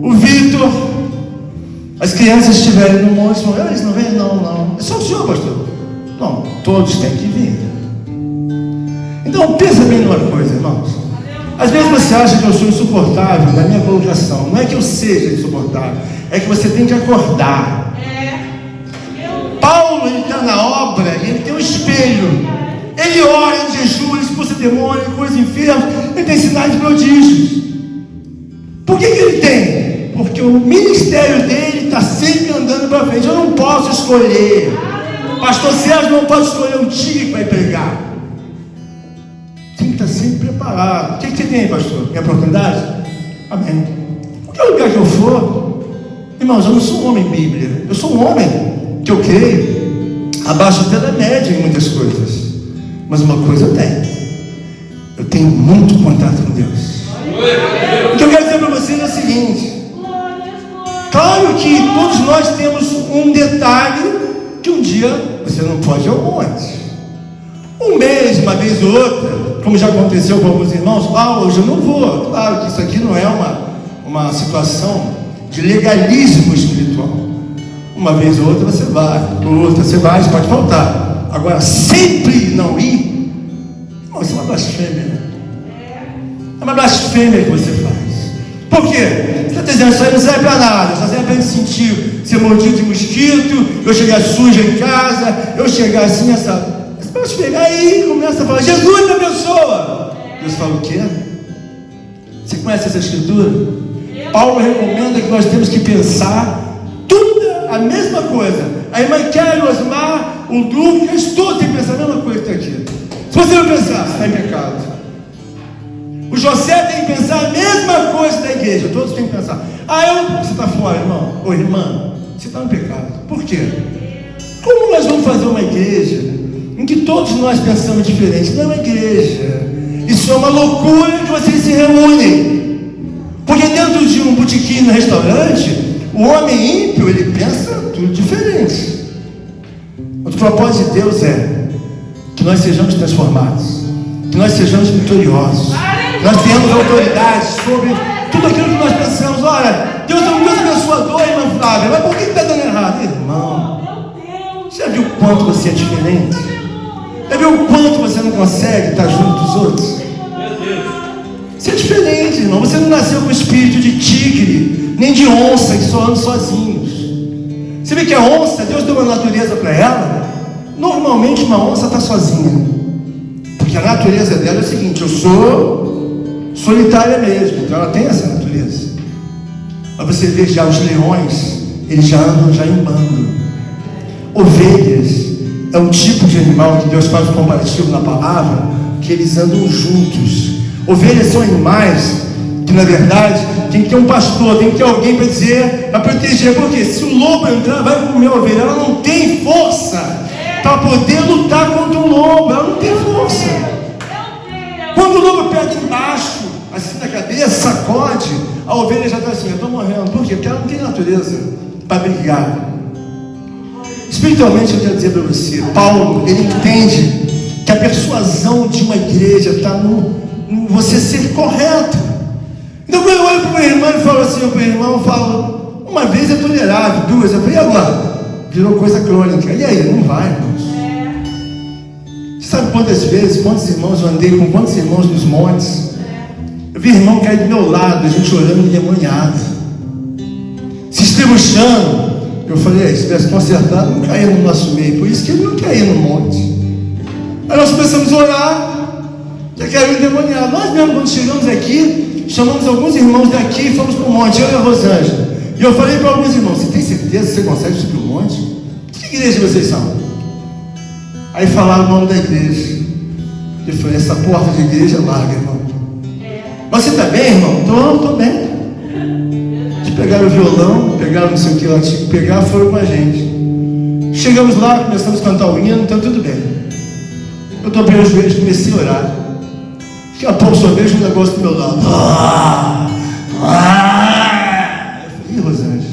o Vitor, as crianças estiverem no monte, vão, eles não vêm? Não, não. É só o senhor, pastor? Não, todos têm que vir. Então, pensa bem numa coisa, irmãos. Às vezes você acha que eu sou insuportável na minha colocação. Não é que eu seja insuportável, é que você tem que acordar. Paulo, ele está na obra, ele tem um espelho. Ele ora em jejum, ele expulsa demônio, coisa enferma, ele tem sinais de prodígios. Por que ele tem? Porque o ministério dele está sempre andando para frente. Eu não posso escolher. Pastor Sérgio não pode escolher um dia que vai pregar. Tem que estar sempre preparado. O que você tem, pastor? Minha oportunidade? Amém. Qualquer lugar que eu for, irmãos, eu não sou um homem Bíblia. Eu sou um homem que eu creio abaixo até da média em muitas coisas. Mas uma coisa eu tenho. Eu tenho muito contato com Deus. O que eu quero dizer para vocês é o seguinte. Claro que todos nós temos um detalhe que um dia você não pode ir ao monte. Um mês, uma vez ou outra, como já aconteceu com alguns irmãos, hoje eu não vou. Claro que isso aqui não é uma situação de legalismo espiritual. Uma vez ou outra você vai, outra você vai, isso pode faltar. Agora, sempre não ir, irmão, isso é uma blasfêmia. É uma blasfêmia que você faz. Por quê? Você está dizendo, isso aí não serve para nada, só serve para me sentir ser mordido de mosquito, eu chegar sujo em casa, eu chegar assim, essa. Você pode pegar aí e começa a falar, Jesus me abençoa. Deus fala o quê? Você conhece essa escritura? Paulo recomenda que nós temos que pensar tudo a mesma coisa. A irmã Kelly, o Osmar, o Lucas, todos têm que pensar a mesma coisa que está aqui. Se você não pensar, você está em pecado. O José tem que pensar a mesma coisa da igreja. Todos têm que pensar. Você está fora, irmão. Ou irmã, você está no pecado. Por quê? Como nós vamos fazer uma igreja em que todos nós pensamos diferente? Não é uma igreja. Isso é uma loucura que vocês se reúnem. Porque dentro de um botequim no restaurante, o homem ímpio, ele pensa tudo diferente. O propósito de Deus é que nós sejamos transformados, que nós sejamos vitoriosos, que nós tenhamos autoridade sobre tudo aquilo que nós pensamos. Olha, Deus é um Deus abençoador, irmã Flávia, mas por que está dando errado? Irmão, Já viu o quanto você é diferente? Já viu o quanto você não consegue estar junto dos outros? Você é diferente, irmão. Você não nasceu com espírito de tigre, nem de onça, que só andam sozinhos. Você vê que a onça, Deus deu uma natureza para ela. Normalmente uma onça está sozinha, porque a natureza dela é o seguinte: eu sou solitária mesmo. Então ela tem essa natureza. Mas você vê já os leões, eles já andam já em bando. Ovelhas é um tipo de animal que Deus faz um comparativo na palavra, que eles andam juntos. Ovelhas são animais que, na verdade, tem que ter um pastor, tem que ter alguém para dizer, para proteger. Porque se o lobo entrar, vai comer a ovelha. Ela não tem força para poder lutar contra o lobo. Ela não tem força. Quando o lobo pega embaixo, assim na cabeça, sacode, a ovelha já está assim: eu estou morrendo. Por quê? Porque ela não tem natureza para brigar. Espiritualmente, eu quero dizer para você, Paulo, ele entende que a persuasão de uma igreja está no você ser correto. Então, quando eu olho para o meu irmão e falo assim, para o irmão, eu falo, uma vez é tolerável, duas, eu falei, e agora? Virou coisa crônica. E aí? Não vai, irmãos. Você sabe quantas vezes, quantos irmãos eu andei com quantos irmãos nos montes? Eu vi irmão cair do meu lado, a gente orando endemoniado, se estrebuchando. Eu falei, se tivesse consertado, não caía no nosso meio. Por isso que ele não caía no monte. Aí nós começamos a orar, já caiu endemoniado. Nós mesmo, quando chegamos aqui, chamamos alguns irmãos daqui e fomos para o monte, eu e a Rosângela. E eu falei para alguns irmãos, você tem certeza que você consegue subir o monte? Que igreja vocês são? Aí falaram o nome da igreja. Eu falei, essa porta de igreja é larga, irmão. Mas você está bem, irmão? Estou bem. Pegaram o violão, pegaram não sei o que lá tinha que pegar, foram com a gente. Chegamos lá, começamos a cantar o hino, então tudo bem. Eu dobrei os joelhos, comecei a orar. Daqui a pouco só vejo um negócio do meu lado. Eu falei, ih, Rosângela,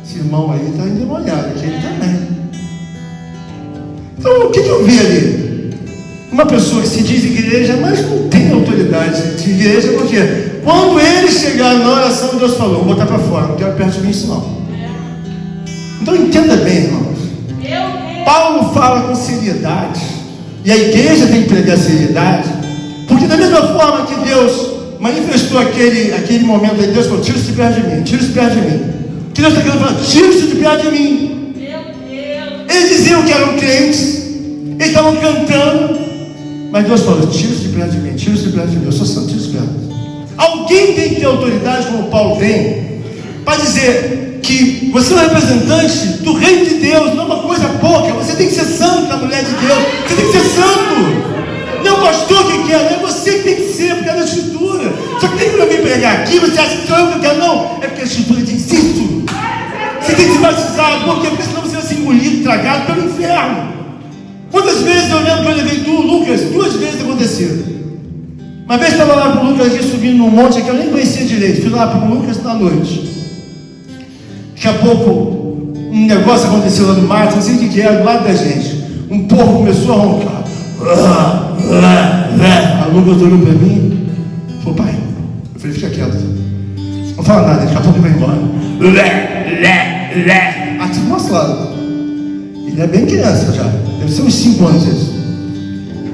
esse irmão aí está endemoniado, aqui ele também. Então, o que eu vi ali? Uma pessoa que se diz igreja, mas não tem autoridade de igreja, porque quando eles chegaram na oração, Deus falou, vou botar para fora, não quero perto de mim isso não. Então entenda bem, irmãos. Paulo fala com seriedade, e a igreja tem que pregar seriedade, porque da mesma forma que Deus manifestou aquele momento aí, Deus falou, tira isso de perto de mim, tira isso de perto de mim. O que Deus está querendo falar? Tira isso de perto de mim. Eles diziam que eram crentes, eles estavam cantando, mas Deus falou, tira isso de perto de mim, tira isso de perto de mim, eu sou santo, tira isso de perto. Alguém tem que ter autoridade, como Paulo tem, para dizer que você é um representante do reino de Deus, não é uma coisa pouca. Você tem que ser santo, a mulher de Deus, você tem que ser santo. Não é o pastor que quer, não é você que tem que ser, porque é da Escritura. Só que tem que vir pregar aqui, você acha que sou eu que quero? Não, é porque a Escritura diz isso. Você tem que se batizar, por quê? Porque senão você vai ser engolido, tragado pelo inferno. Quantas vezes eu lembro que eu levei tu, Lucas, 2 vezes aconteceu. Uma vez estava lá com o Lucas aqui subindo num monte que eu nem conhecia direito. Fui lá para o Lucas na noite. Daqui a pouco um negócio aconteceu lá no mato, não sei o que era, do lado da gente. Um porco começou a roncar. A Lucas olhou para mim e falou, pai. Eu falei, fica quieto. Não fala nada, daqui a pouco ele vai embora. Aqui do nosso lado. Ele é bem criança já. Deve ser uns 5 anos isso.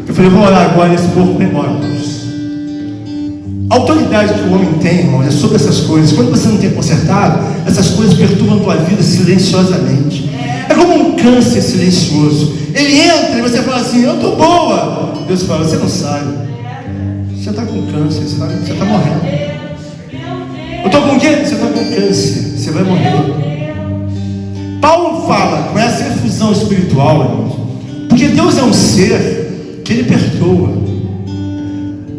Eu falei, vou orar agora e esse porco vai embora. A autoridade que o homem tem, irmão, é sobre essas coisas. Quando você não tem consertado, essas coisas perturbam a tua vida silenciosamente. É como um câncer silencioso. Ele entra e você fala assim, eu estou boa. Deus fala, você não sabe. Você está com câncer, sabe? Você está morrendo. Eu estou com o quê? Você está com câncer. Você vai morrer. Paulo fala com essa efusão espiritual, irmãos, porque Deus é um ser que Ele perdoa.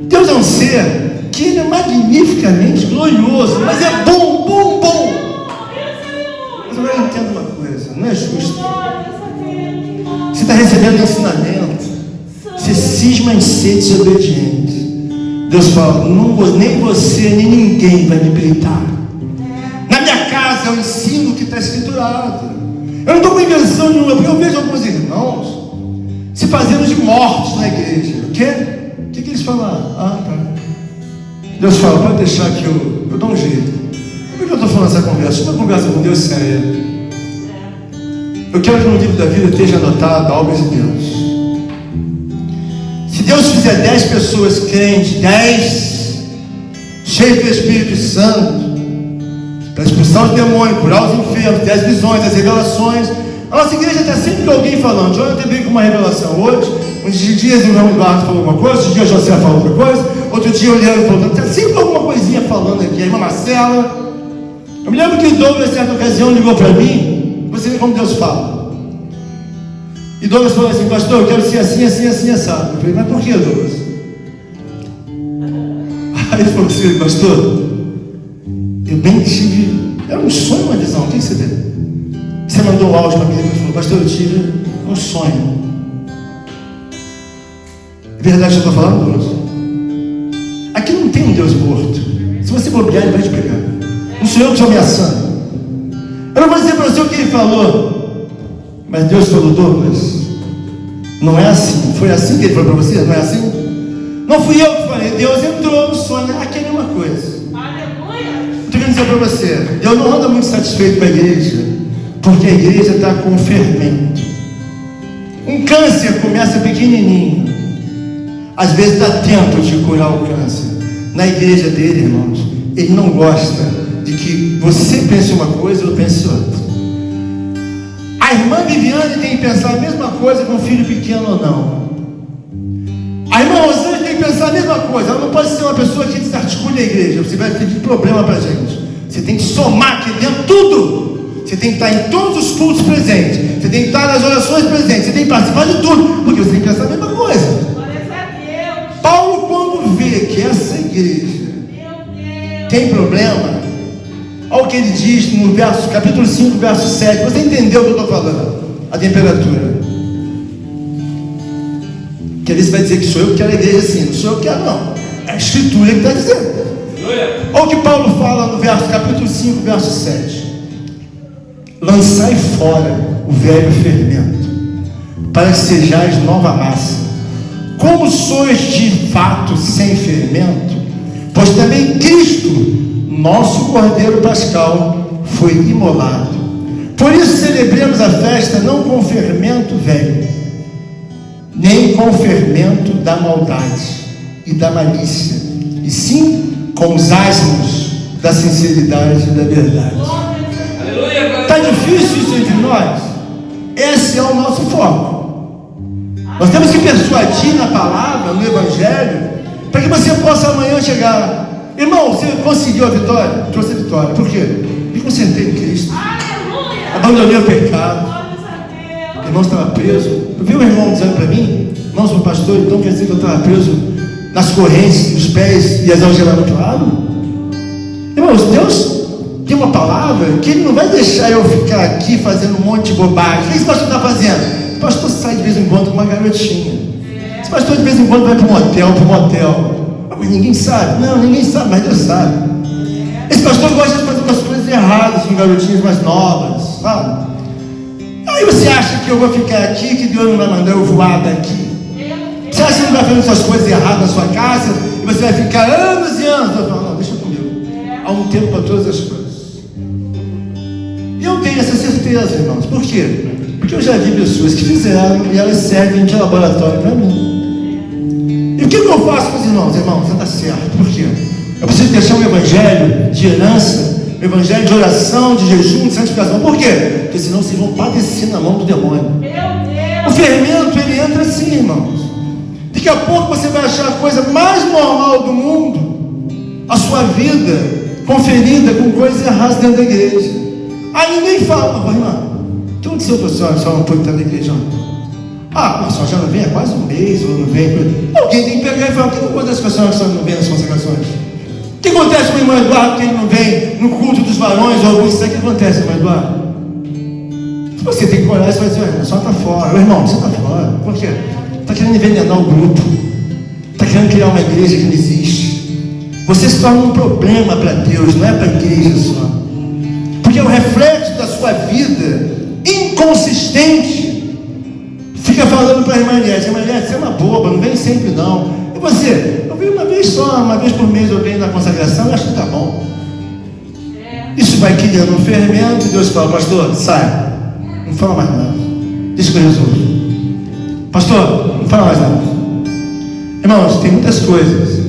Deus é um ser que Ele é magnificamente glorioso, mas é bom, bom, bom. Mas agora eu entendo uma coisa, não é justo. Você está recebendo ensinamento, você cisma em ser desobediente. Deus fala, nem você, nem ninguém vai me peitar. Na minha casa eu ensino o que está escriturado. Eu não estou com invenção nenhuma, porque eu vejo alguns irmãos se fazendo de mortos na igreja. O quê? O que eles falaram? Ah, tá. Deus fala, pode deixar que eu dou um jeito. Por que eu estou falando essa conversa? Uma conversa com Deus séria. Eu quero que no livro da vida esteja anotado algo de Deus. Se Deus fizer 10 pessoas crentes, 10 cheios do Espírito Santo, para expulsar os demônios, curar os enfermos, ter as visões, as revelações, a nossa igreja está sempre com alguém falando. Jonathan veio com uma revelação hoje, uns dias o irmão Eduardo falou uma coisa, outro dia o José falou outra coisa, outro dia o Leandro falou outra coisa, sempre alguma coisinha falando aqui, a irmã Marcela. Eu me lembro que o Douglas, em certa ocasião, ligou para mim, você vê como Deus fala. E Douglas falou assim: pastor, eu quero ser assim, assim, assim, assado. Eu falei: mas por que, Douglas? Aí ele falou assim: pastor, eu bem tive, era um sonho, uma visão, o que você teve? Você mandou um áudio para mim e falou: pastor, eu tive um sonho. É verdade que eu estou falando, Douglas? Aqui não tem um Deus morto. Se você bobear, ele vai te pegar. Não sou eu que estou ameaçando. Eu não vou dizer para você o que ele falou, mas Deus falou: Douglas, não é assim. Foi assim que ele falou para você? Não é assim? Não fui eu que falei. Deus entrou no sonho. Aqui é a mesma coisa. Aleluia. Estou querendo dizer para você: Deus não anda muito satisfeito com a igreja, porque a igreja está com fermento. Um câncer começa pequenininho, às vezes dá tempo de curar o câncer. Na igreja dele, irmãos, ele não gosta de que você pense uma coisa e eu pense outra. A irmã Viviane tem que pensar a mesma coisa com um filho pequeno ou não. A irmã Rosane tem que pensar a mesma coisa. Ela não pode ser uma pessoa que desarticule a igreja. Você vai ter problema para a gente. Você tem que somar aqui dentro tudo. Você tem que estar em todos os cultos presentes. Você tem que estar nas orações presentes. Você tem que participar de tudo, porque você tem que pensar a mesma coisa. Glória a Deus. Paulo, quando vê que essa igreja tem problema, olha o que ele diz no capítulo 5, verso 7. Você entendeu o que eu estou falando? A temperatura. Que às vezes vai dizer que sou eu que quero a igreja assim. Não sou eu que quero, não. É a escritura que está dizendo. Olha o que Paulo fala no capítulo 5, verso 7. Lançai fora o velho fermento, para que sejais nova massa. Como sois de fato sem fermento, pois também Cristo, nosso Cordeiro Pascal, foi imolado. Por isso celebremos a festa não com fermento velho, nem com fermento da maldade e da malícia, e sim com os asmos da sinceridade e da verdade. Está difícil isso entre nós? Esse é o nosso foco. Nós temos que persuadir na palavra, no Evangelho, para que você possa amanhã chegar. Irmão, você conseguiu a vitória? Trouxe a vitória. Por quê? Porque você tem em Cristo. Aleluia. Abandonei o pecado. Glória a Deus. O irmão estava preso. Eu vi um irmão dizendo para mim: irmão, sou pastor, então quer dizer que eu estava preso nas correntes, nos pés e as algemas do lado? Irmãos, Deus tem uma palavra que Ele não vai deixar eu ficar aqui fazendo um monte de bobagem. O que esse pastor está fazendo? Esse pastor sai de vez em quando com uma garotinha. Esse pastor de vez em quando vai para um motel. Mas ninguém sabe. Não, ninguém sabe, mas Deus sabe. Esse pastor gosta de fazer umas coisas erradas com garotinhas mais novas, sabe? Aí você acha que eu vou ficar aqui, que Deus não vai mandar eu voar daqui? Você acha que não vai fazer essas coisas erradas na sua casa e você vai ficar anos e anos? Deus fala: não, deixa comigo. Há um tempo para todas as coisas. E eu tenho essa certeza, irmãos. Por quê? Porque eu já vi pessoas que fizeram e elas servem de laboratório para mim. E o que eu faço com os irmãos? Irmãos, você está certo. Por quê? Eu preciso deixar um evangelho de herança, um evangelho de oração, de jejum, de santificação. Por quê? Porque senão vocês vão padecer na mão do demônio. Meu Deus. O fermento, ele entra assim, irmãos. Daqui a pouco você vai achar a coisa mais normal do mundo, a sua vida conferida com coisas erradas dentro da igreja. Aí ninguém fala: irmão, o que aconteceu para a senhora não pode estar na igreja? Ah, a senhora já não vem há quase um mês, ou não vem. Alguém tem que pegar e falar: o que acontece com a senhora não vem nas consagrações? O que acontece com o irmão Eduardo que ele não vem no culto dos varões ou algum? Sabe o que acontece, irmão Eduardo? Você tem que olhar e você vai dizer: a senhora está fora. Irmão, você está fora. Por quê? Está querendo envenenar o grupo. Está querendo criar uma igreja que não existe. Você se torna um problema para Deus, não é para a igreja só. Porque o reflexo da sua vida inconsistente fica falando para a irmã Eliette: você é uma boba, não vem sempre não. E você? Eu venho uma vez só, uma vez por mês eu venho na consagração e acho que está bom. Isso vai criando um fermento e Deus fala: pastor, sai. Não fala mais nada. Deixa que eu resolvo. Pastor, não fala mais nada. Irmãos, tem muitas coisas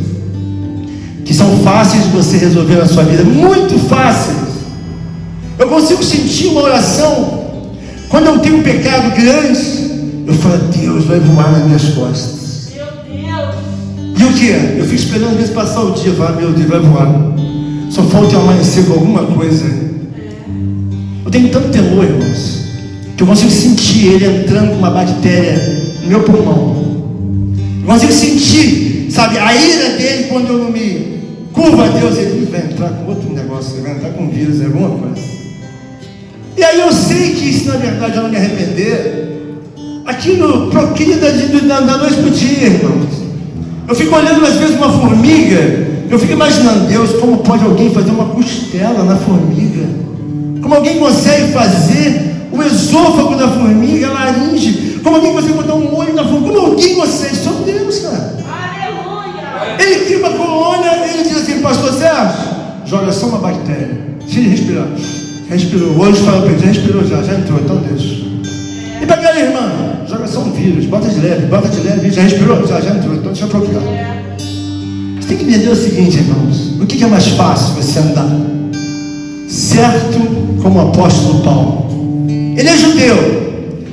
que são fáceis de você resolver na sua vida, muito fáceis. Eu consigo sentir uma oração quando eu tenho um pecado grande. Eu falo, Deus vai voar nas minhas costas. Meu Deus. E o que? Eu fico esperando às vezes passar o dia, falar, meu Deus, vai voar. Só falta eu amanhecer com alguma coisa. Eu tenho tanto temor, irmãos, que eu consigo sentir ele entrando com uma bactéria no meu pulmão. Eu consigo sentir, sabe, a ira dele quando eu não me curvo a Deus. Ele vai entrar com outro negócio, ele vai entrar com vírus, alguma coisa. E aí eu sei que se na verdade eu não me arrepender, aquilo procria da noite para o dia, irmãos. Eu fico olhando às vezes uma formiga, eu fico imaginando, Deus, como pode alguém fazer uma costela na formiga? Como alguém consegue fazer o esôfago da formiga, a laringe? Como alguém consegue botar um olho na formiga? Como alguém consegue? Só Deus, cara. Aleluia. Ele cria uma colônia, ele diz assim, pastor Sérgio, joga só uma bactéria. Deixa ele respirar. Respirou, o olho fala para ele, já respirou, já entrou, então deixa. E para aquela irmã, joga só um vírus, bota de leve, já respirou, já entrou, então deixa eu procurar. Você tem que entender o seguinte, irmãos, o que é mais fácil você andar? Certo como o apóstolo Paulo. Ele é judeu,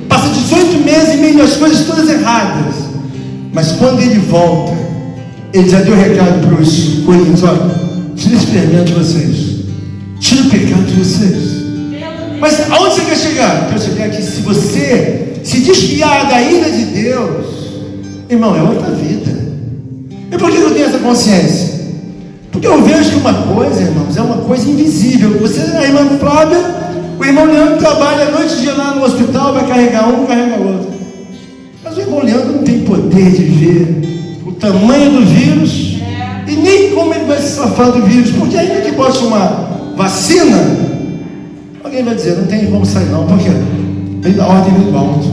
passa 18 meses e meio as coisas todas erradas, mas quando ele volta, ele já deu recado para os coríntios, olha, tira esse fermento de vocês. Tira o pecado de vocês. Mas aonde você quer chegar? Quero chegar aqui. Se você se desviar da ira de Deus, irmão, é outra vida. E por que eu tenho essa consciência? Porque eu vejo que uma coisa, irmãos, é uma coisa invisível. Você, a irmã Flávia, o irmão Leandro trabalha a noite e dia lá no hospital, vai carregar um, carrega outro. Mas o irmão Leandro não tem poder de ver o tamanho do vírus e nem como ele vai se safar do vírus. Porque ainda que bote uma vacina, alguém vai dizer, não tem como sair não, por quê? Vem da ordem do alto.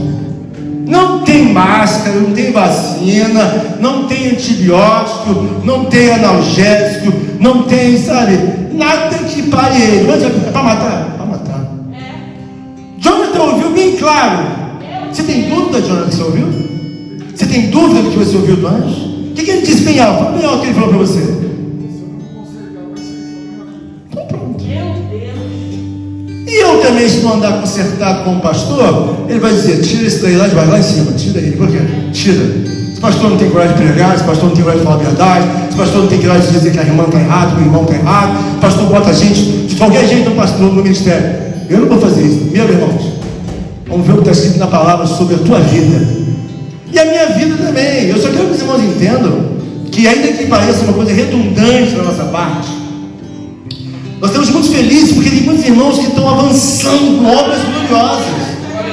Não tem máscara, não tem vacina, não tem antibiótico, não tem analgésico, não tem, sabe, nada que pare ele. É para matar? Para matar. Jonathan ouviu bem claro. Você tem dúvida, Jonathan, que você ouviu? Você tem dúvida do que você ouviu do anjo? O que ele disse bem alto? Fala bem alto o que ele falou para você. E eu também, se não andar consertado com o pastor, ele vai dizer, tira esse daí lá de baixo, lá em cima, tira ele. Por quê? Tira. Esse pastor não tem coragem de pregar, esse pastor não tem coragem de falar a verdade, esse pastor não tem coragem de dizer que a irmã está errada, que o irmão está errado, o pastor bota a gente de qualquer jeito no ministério. Eu não vou fazer isso. Meu irmãos, vamos ver o que está escrito na palavra sobre a tua vida. E a minha vida também. Eu só quero que os irmãos entendam que, ainda que pareça uma coisa redundante da nossa parte, nós estamos muito felizes porque tem muitos irmãos que estão avançando com obras gloriosas.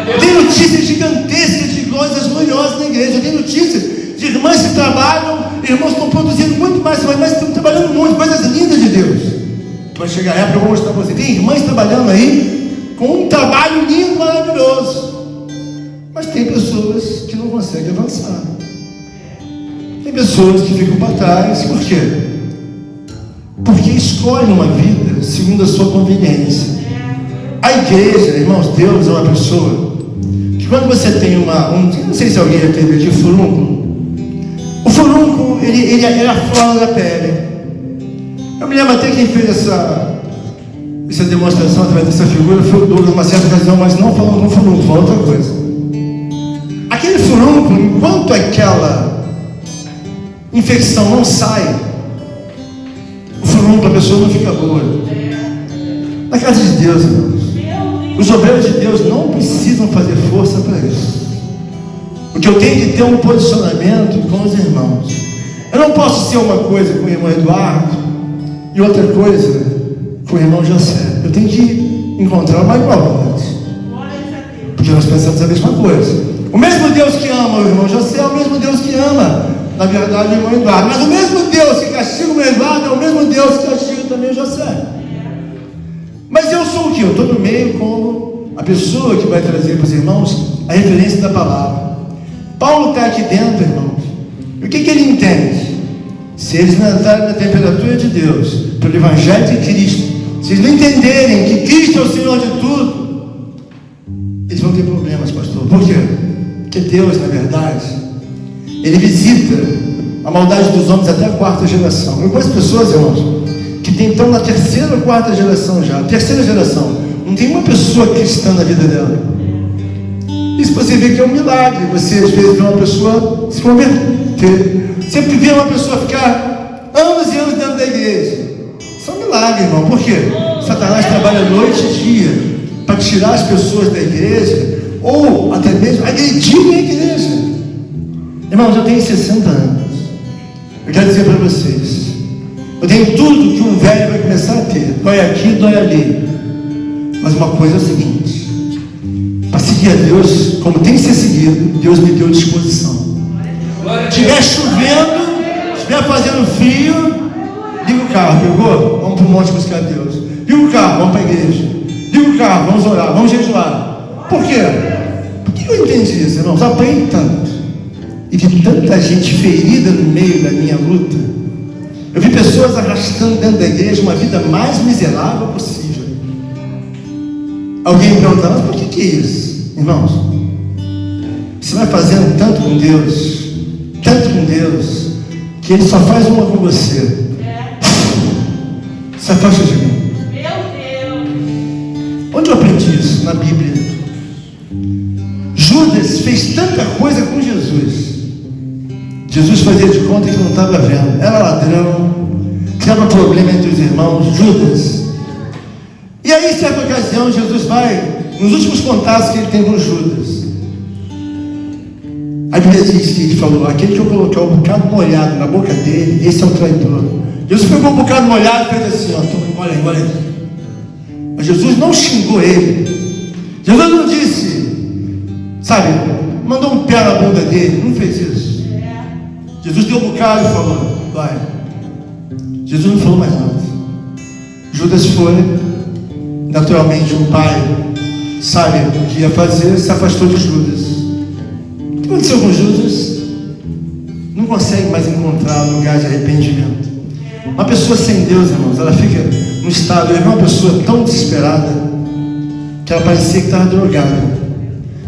Eu tenho notícias gigantescas de coisas gloriosas na igreja. Eu tenho notícias de irmãs que trabalham, irmãos que estão produzindo muito mais, mas estão trabalhando muito, coisas lindas de Deus. Vai chegar a época, eu vou mostrar para você. Tem irmãs trabalhando aí com um trabalho lindo, maravilhoso. Mas tem pessoas que não conseguem avançar. Tem pessoas que ficam para trás. Por quê? Porque escolhe uma vida segundo a sua conveniência. A igreja, irmãos, Deus é uma pessoa que quando você tem não sei se alguém já teve de furúnculo. O furúnculo, ele é a flora da pele. Eu me lembro até quem fez essa demonstração através dessa figura foi o Douglas, numa certa ocasião, mas não falando com furúnculo, falando outra coisa. Aquele furúnculo, enquanto aquela infecção não sai, o furúnculo, a pessoa não fica boa. Na casa de Deus, irmãos, os obreiros de Deus não precisam fazer força para isso. O que eu tenho que ter um posicionamento com os irmãos. Eu não posso ser uma coisa com o irmão Eduardo e outra coisa com o irmão José. Eu tenho que encontrar uma igualdade, porque nós pensamos a mesma coisa. O mesmo Deus que ama o irmão José é o mesmo Deus que ama, na verdade, o irmão Eduardo. Mas o mesmo Deus que castiga o irmão Eduardo é o mesmo Deus que castiga também o José. Mas eu sou o que? Eu estou no meio como a pessoa que vai trazer para os irmãos a referência da palavra. Paulo está aqui dentro, irmãos. E o que ele entende? Se eles não entrarem na temperatura de Deus, pelo Evangelho de Cristo, se eles não entenderem que Cristo é o Senhor de tudo, eles você não tem problemas, pastor. Por quê? Porque Deus, na verdade, Ele visita a maldade dos homens até a quarta geração. Eu conheço pessoas, irmãos, que estão na terceira ou quarta geração já. Terceira geração. Não tem uma pessoa cristã na vida dela. Isso você vê que é um milagre. Você às vezes vê uma pessoa se converter. Sempre vê uma pessoa ficar anos e anos dentro da igreja. Isso é um milagre, irmão. Por quê? Satanás trabalha noite e dia para tirar as pessoas da igreja, ou até mesmo agredirem a igreja. Irmãos, eu tenho 60 anos. Eu quero dizer para vocês, eu tenho tudo que um velho vai começar a ter. Dói aqui, dói ali. Mas uma coisa é o seguinte: para seguir a Deus, como tem que ser seguido, Deus me deu disposição. Se estiver chovendo, se estiver fazendo frio, liga o carro, pegou? Vamos para o monte buscar Deus. Liga o carro, vamos para a igreja. Liga o carro, vamos orar, vamos jejuar. Por quê? Por que eu entendi isso, irmãos? Aprendi tanto. E vi tanta gente ferida no meio da minha luta. Eu vi pessoas arrastando dentro da igreja uma vida mais miserável possível. Alguém me perguntava, mas por que é isso? Irmãos, você vai fazendo tanto com Deus, que Ele só faz uma com você. Se afasta de mim. Onde eu aprendi isso? Na Bíblia. Judas fez tanta coisa com Jesus. Jesus fazia de conta que não estava vendo. Era ladrão, criava problema entre os irmãos. Judas. E aí, em certa ocasião, Jesus vai, nos últimos contatos que ele tem com Judas, a Bíblia diz que ele falou: aquele que eu coloquei um bocado molhado na boca dele, esse é o traidor. Jesus pegou um bocado molhado e fez assim: ó, olha aí. Mas Jesus não xingou ele. Jesus não disse, sabe, mandou um pé na bunda dele. Não fez isso. Jesus deu um bocado e falou: vai. Jesus não falou mais nada. Judas foi. Naturalmente, um pai sabe o que ia fazer, se afastou de Judas. O que aconteceu com Judas? Não consegue mais encontrar lugar de arrependimento. Uma pessoa sem Deus, irmãos, ela fica num estado. Eu vi uma pessoa tão desesperada que ela parecia que estava drogada.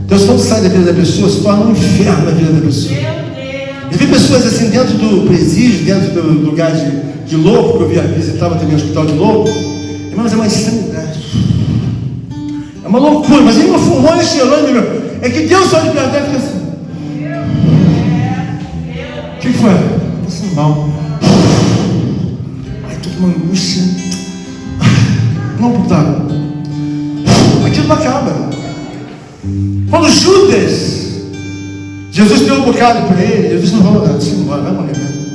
Deus, quando sai da vida da pessoa, se torna um inferno na vida da pessoa. Eu vi pessoas assim dentro do presídio, dentro do lugar de louco, que eu visitava também o hospital de louco. Irmãos, é uma insanidade. É uma loucura, mas ele não fumou e cheirou, meu. É que Deus só de perto fica assim. O que foi? Passando mal. Ai, tô com uma angústia. Não, puta. Aquilo não acaba. Quando Judas, Jesus deu um bocado para ele, Jesus não falou: não, você não vai morrer mesmo.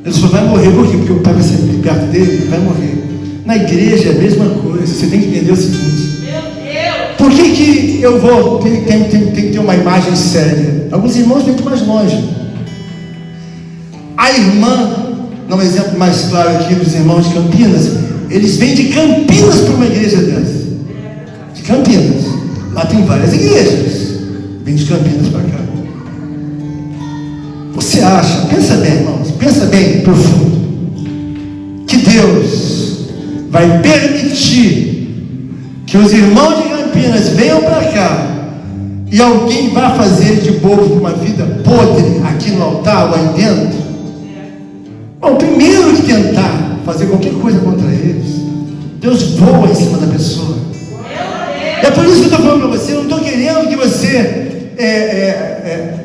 Ele só vai morrer por quê? Porque o pai vai sair perto dele, ele vai morrer. Na igreja é a mesma coisa. Você tem que entender o seguinte: por que eu vou tem que ter uma imagem séria? Alguns irmãos vêm mais longe. A irmã, dá um exemplo mais claro aqui dos irmãos de Campinas. Eles vêm de Campinas para uma igreja dessa. De Campinas. Lá tem várias igrejas. Vem de Campinas para cá. Você acha, pensa bem, irmãos, pensa bem profundo, que Deus vai permitir que os irmãos de Campinas venham para cá e alguém vai fazer de bobo uma vida podre aqui no altar ou aí dentro? Bom, primeiro que tentar fazer qualquer coisa contra eles, Deus voa em cima da pessoa. É por isso que eu estou falando para você. Eu não estou querendo que você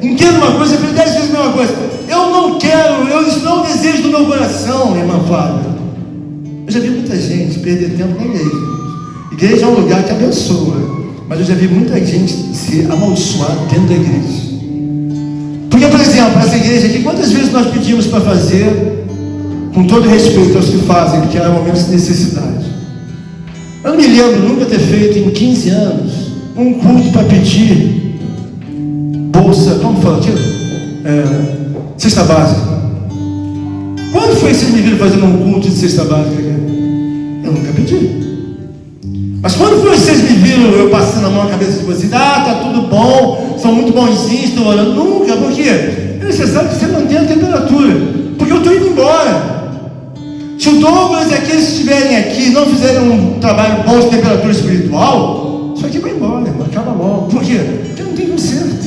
entenda uma coisa, eu 10 vezes a mesma coisa. Eu não quero, isso não é um desejo do meu coração, irmã Fábio. Eu já vi muita gente perder tempo na igreja. Igreja é um lugar que abençoa, mas eu já vi muita gente ser amaldiçoada dentro da igreja. Porque, por exemplo, essa igreja aqui, quantas vezes nós pedimos para fazer, com todo respeito aos que fazem, porque há momentos de necessidade. Eu não me lembro nunca ter feito em 15 anos um culto para pedir bolsa, como fala aquilo? Cesta básica. Quando foi que vocês me viram fazendo um culto de cesta básica? Eu nunca pedi. Mas quando foi que vocês me viram eu passando a mão na cabeça de vocês? Tá tudo bom, são muito bonzinhos, estão orando? Nunca, por quê? É necessário que você mantenha a temperatura, porque eu estou indo embora. Se o Douglas e aqueles que estiverem aqui não fizerem um trabalho bom de temperatura espiritual, isso aqui vai embora, irmão, acaba logo. Por quê? Porque não tem conserto.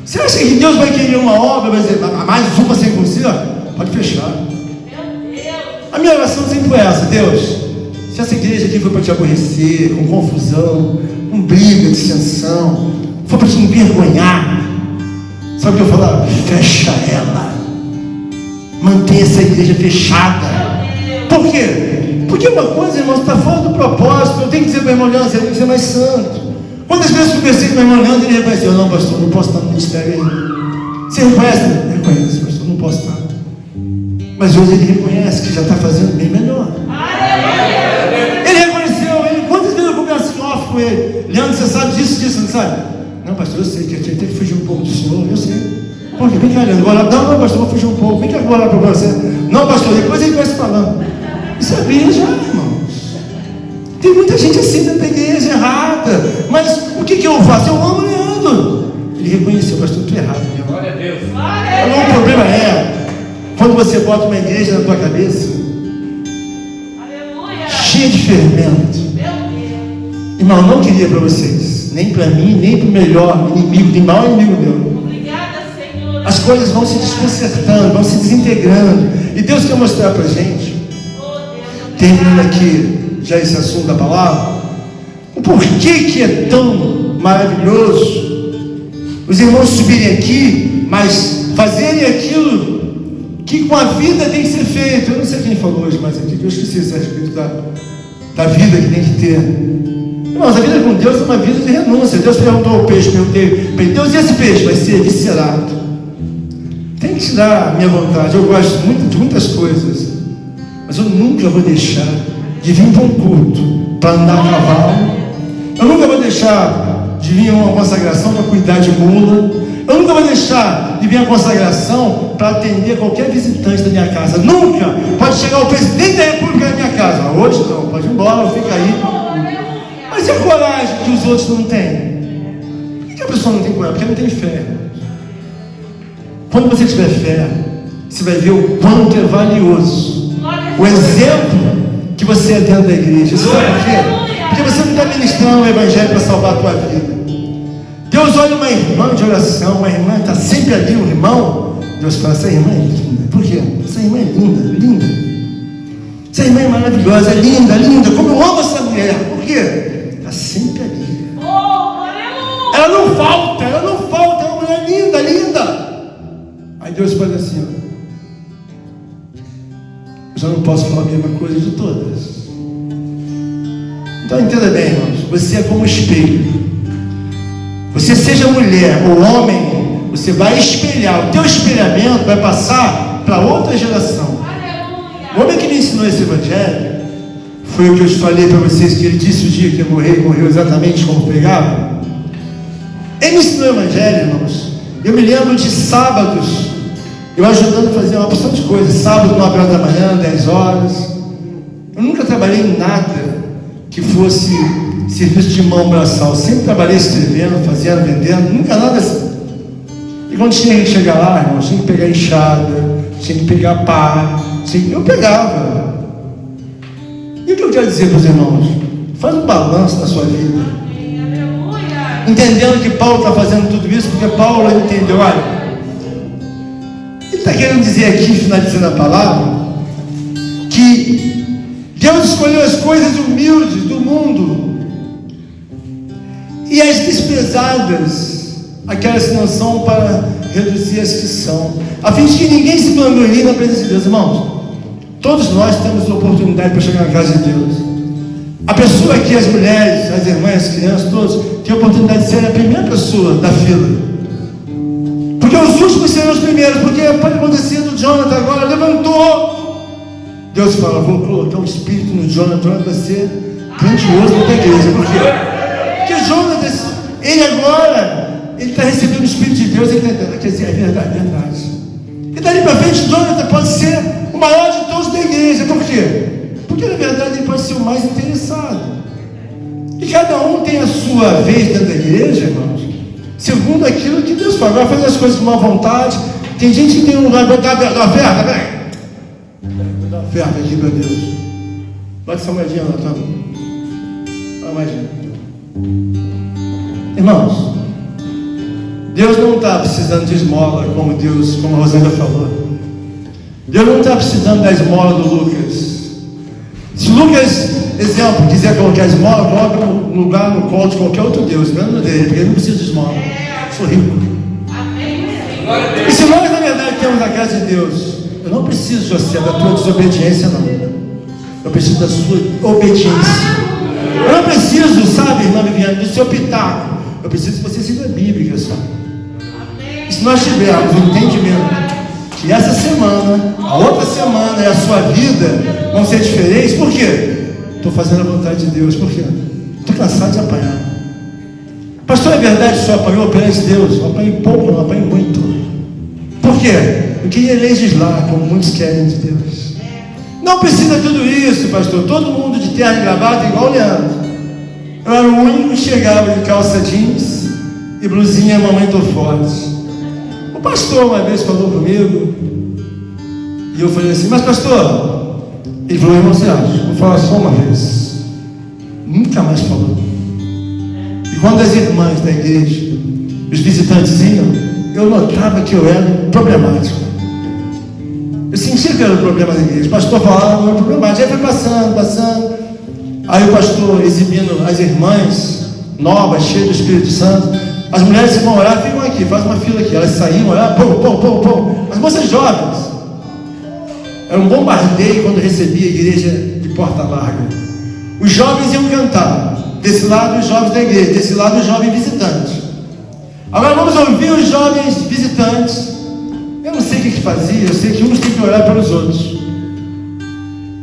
Você acha que Deus vai querer uma obra, vai dizer, mais uma sem conserto? Pode fechar. Meu Deus. A minha oração sempre foi essa: Deus, se essa igreja aqui foi para te aborrecer, com confusão, com briga, dissensão, foi para te envergonhar, sabe o que eu falo? Fecha ela. Mantenha essa igreja fechada. Por quê? Porque uma coisa, irmão, está fora do propósito. Eu tenho que dizer para o irmão Leandro, você tem que ser mais santo. Quantas vezes eu conversei com o irmão Leandro, ele reconheceu: não, pastor, não posso estar no ministério aí. Você reconhece? Reconhece, pastor, não posso estar. Mas hoje ele reconhece que já está fazendo bem melhor. Ele reconheceu, quantas vezes eu converso em off com ele: Leandro, você sabe disso, não sabe? Não, pastor, eu sei que eu tinha que fugir um pouco do senhor, eu sei. Por quê? Vem cá, Leandro, vou lá. Não, pastor, vou fugir um pouco. Vem cá, vou lá para você. Não, pastor, depois ele vai se falando. Isso é igreja, irmãos. Tem muita gente assim dentro da igreja, errada. Mas o que eu faço? Eu amo o Leandro. Ele reconheceu: pastor, tu errado, meu. Glória a Deus. Agora, o problema é quando você bota uma igreja na tua cabeça, Aleluia. cheia de fermento. Meu Deus. Irmão, eu não queria para vocês, nem para mim, nem para o melhor inimigo, tem maior inimigo meu. Obrigada, Senhor. As coisas vão se desconcertando, vão se desintegrando. E Deus quer mostrar para a gente, Oh, Deus. terminando aqui já esse assunto da palavra, o porquê que é tão maravilhoso os irmãos subirem aqui, mas fazerem aquilo que com a vida tem que ser feito. Eu não sei quem falou hoje, mas aqui eu esqueci esse aspecto da vida que tem que ter. Irmãos, a vida com Deus é uma vida de renúncia. Deus perguntou ao peixe, perguntei para ele: Deus, e esse peixe vai ser viscerado? Tem que tirar a minha vontade. Eu gosto muito de muitas coisas, mas eu nunca vou deixar de vir para um culto para andar a cavalo. Eu nunca vou deixar de vir a uma consagração para cuidar de mula. Eu nunca vou deixar de vir a consagração para atender qualquer visitante da minha casa. Nunca. Pode chegar o presidente da república na minha casa. Hoje não, pode ir embora, fica aí. Mas e a coragem que os outros não têm? Por que a pessoa não tem coragem? Porque não tem fé. Quando você tiver fé, você vai ver o quanto é valioso o exemplo que você é dentro da igreja. Você sabe por quê? Porque você não está ministrando o evangelho para salvar a tua vida. Deus olha uma irmã de oração, uma irmã que está sempre ali, um irmão. Deus fala: essa irmã é linda. Por quê? Essa irmã é linda, linda. Essa irmã é maravilhosa, é linda, linda. Como eu amo essa mulher. Por quê? Está sempre ali. Ela não falta, ela não falta. É uma mulher linda, linda. Aí Deus fala assim: ó, eu já não posso falar a mesma coisa de todas. Então entenda bem, irmãos, você é como um espelho. Você seja mulher ou homem, você vai espelhar. O teu espelhamento vai passar para outra geração. O homem que me ensinou esse evangelho foi o que eu te falei para vocês, que ele disse o dia que eu morreu exatamente como pregava. Ele me ensinou o evangelho, irmãos. Eu me lembro de sábados, eu ajudando a fazer uma porção de coisas. Sábado, 9 horas da manhã, 10 horas. Eu nunca trabalhei em nada que fosse serviço de mão braçal. Sempre trabalhei escrevendo, fazendo, vendendo, nunca nada assim. E quando tinha que chegar lá, irmão, tinha que pegar enxada, tinha que pegar pá, eu pegava. E o que eu quero dizer para os irmãos? Faz um balanço na sua vida. Entendendo que Paulo está fazendo tudo isso, porque Paulo entendeu, olha, ele está querendo dizer aqui, finalizando a palavra, que Deus escolheu as coisas humildes do mundo e as desprezadas, aquelas que não são, para reduzir as que são, a fim de que ninguém se vanglorie na presença de Deus. Irmãos, todos nós temos oportunidade para chegar na casa de Deus. A pessoa aqui, as mulheres, as irmãs, as crianças, todos têm a oportunidade de ser a primeira pessoa da fila, porque os últimos serão os primeiros. Porque pode acontecer do Jonathan agora, levantou, Deus fala: vou colocar um espírito no Jonathan, vai ser grandioso na tua igreja. Por quê? Porque Jonathan, ele agora, ele está recebendo o Espírito de Deus, ele está, quer dizer, é verdade, é verdade. E dali para frente, Jonathan pode ser o maior de todos da igreja. Por quê? Porque na verdade ele pode ser o mais interessado. E cada um tem a sua vez dentro da igreja, irmãos, segundo aquilo que Deus fala. Agora faz as coisas com má vontade. Tem gente que tem um lugar, botar a oferta, peraí. Vou dar oferta aqui para Deus. Bota essa moedinha lá, toma. Olha a moedinha. Irmãos, Deus não está precisando de esmola, como a Rosângela falou. Deus não está precisando da esmola do Lucas. Se Lucas, exemplo, quiser colocar esmola, coloca no lugar, no colo de qualquer outro Deus, menos dele, porque ele não precisa de esmola. Sou rico. E se nós, na verdade, temos a casa de Deus, eu não preciso, José, da tua desobediência, não. Eu preciso da sua obediência. Eu não preciso, sabe, irmã Viviane, do seu pitaco. Eu preciso que você siga a Bíblia, sabe? E se nós tivermos o entendimento que essa semana, a outra semana e a sua vida vão ser diferentes, por quê? Estou fazendo a vontade de Deus, por quê? Estou cansado de apanhar. Pastor, é verdade que o senhor apanhou perante Deus? Eu apanhei pouco, não apanhei muito. Por quê? Eu queria legislar, como muitos querem de Deus. Não precisa tudo isso, pastor. Todo mundo de terno e gravata igual o Leandro. Eu era o único que chegava de calça jeans e blusinha mamãe tô forte. O pastor uma vez falou comigo e eu falei assim, mas pastor, ele falou, irmão Sérgio, vou falar só uma vez. Nunca mais falou. E quando as irmãs da igreja, os visitantes iam, eu notava que eu era problemático. Eu sentia que era o problema da igreja. O pastor falava, era problemático. Aí foi passando. Aí o pastor exibindo as irmãs novas, cheias do Espírito Santo. As mulheres que vão orar, ficam aqui, faz uma fila aqui. Elas saíam, orar, pum. As moças jovens. Era um bombardeio quando recebia a igreja de porta larga. Os jovens iam cantar. Desse lado, os jovens da igreja. Desse lado, os jovens visitantes. Agora vamos ouvir os jovens visitantes. Eu não sei o que fazia, eu sei que uns têm que orar pelos outros.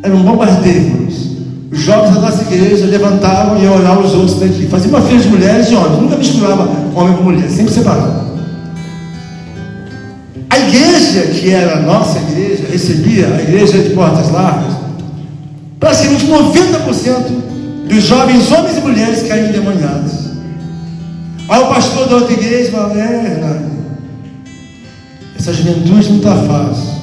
Era um bombardeio, irmãos. Os jovens da nossa igreja levantavam e iam orar os outros daqui. Fazia uma fila de mulheres e homens. Nunca misturava homem com mulher, sempre separado. A igreja, que era a nossa igreja, recebia a igreja de portas largas. Praticamente 90% dos jovens homens e mulheres caíam endemoniados. Aí o pastor da outra igreja fala, Renato, essa juventude não está fácil.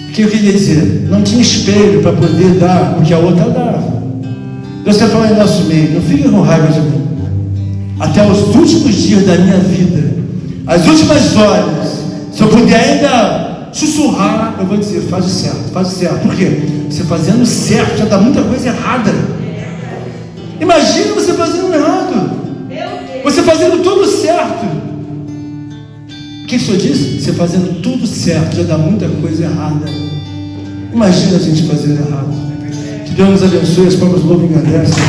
O que eu queria dizer? Não tinha espelho para poder dar o que a outra dava. Deus quer falar em nosso meio, não fique com raiva de mim. Até os últimos dias da minha vida, as últimas horas, se eu puder ainda sussurrar, eu vou dizer, faz o certo. Por quê? Você fazendo certo já dá muita coisa errada. Imagina você fazendo errado. Você fazendo tudo certo. O que o senhor disse? Você fazendo tudo certo já dá muita coisa errada. Imagina a gente fazendo errado. Que Deus nos abençoe, as palmas louvam e agradecem.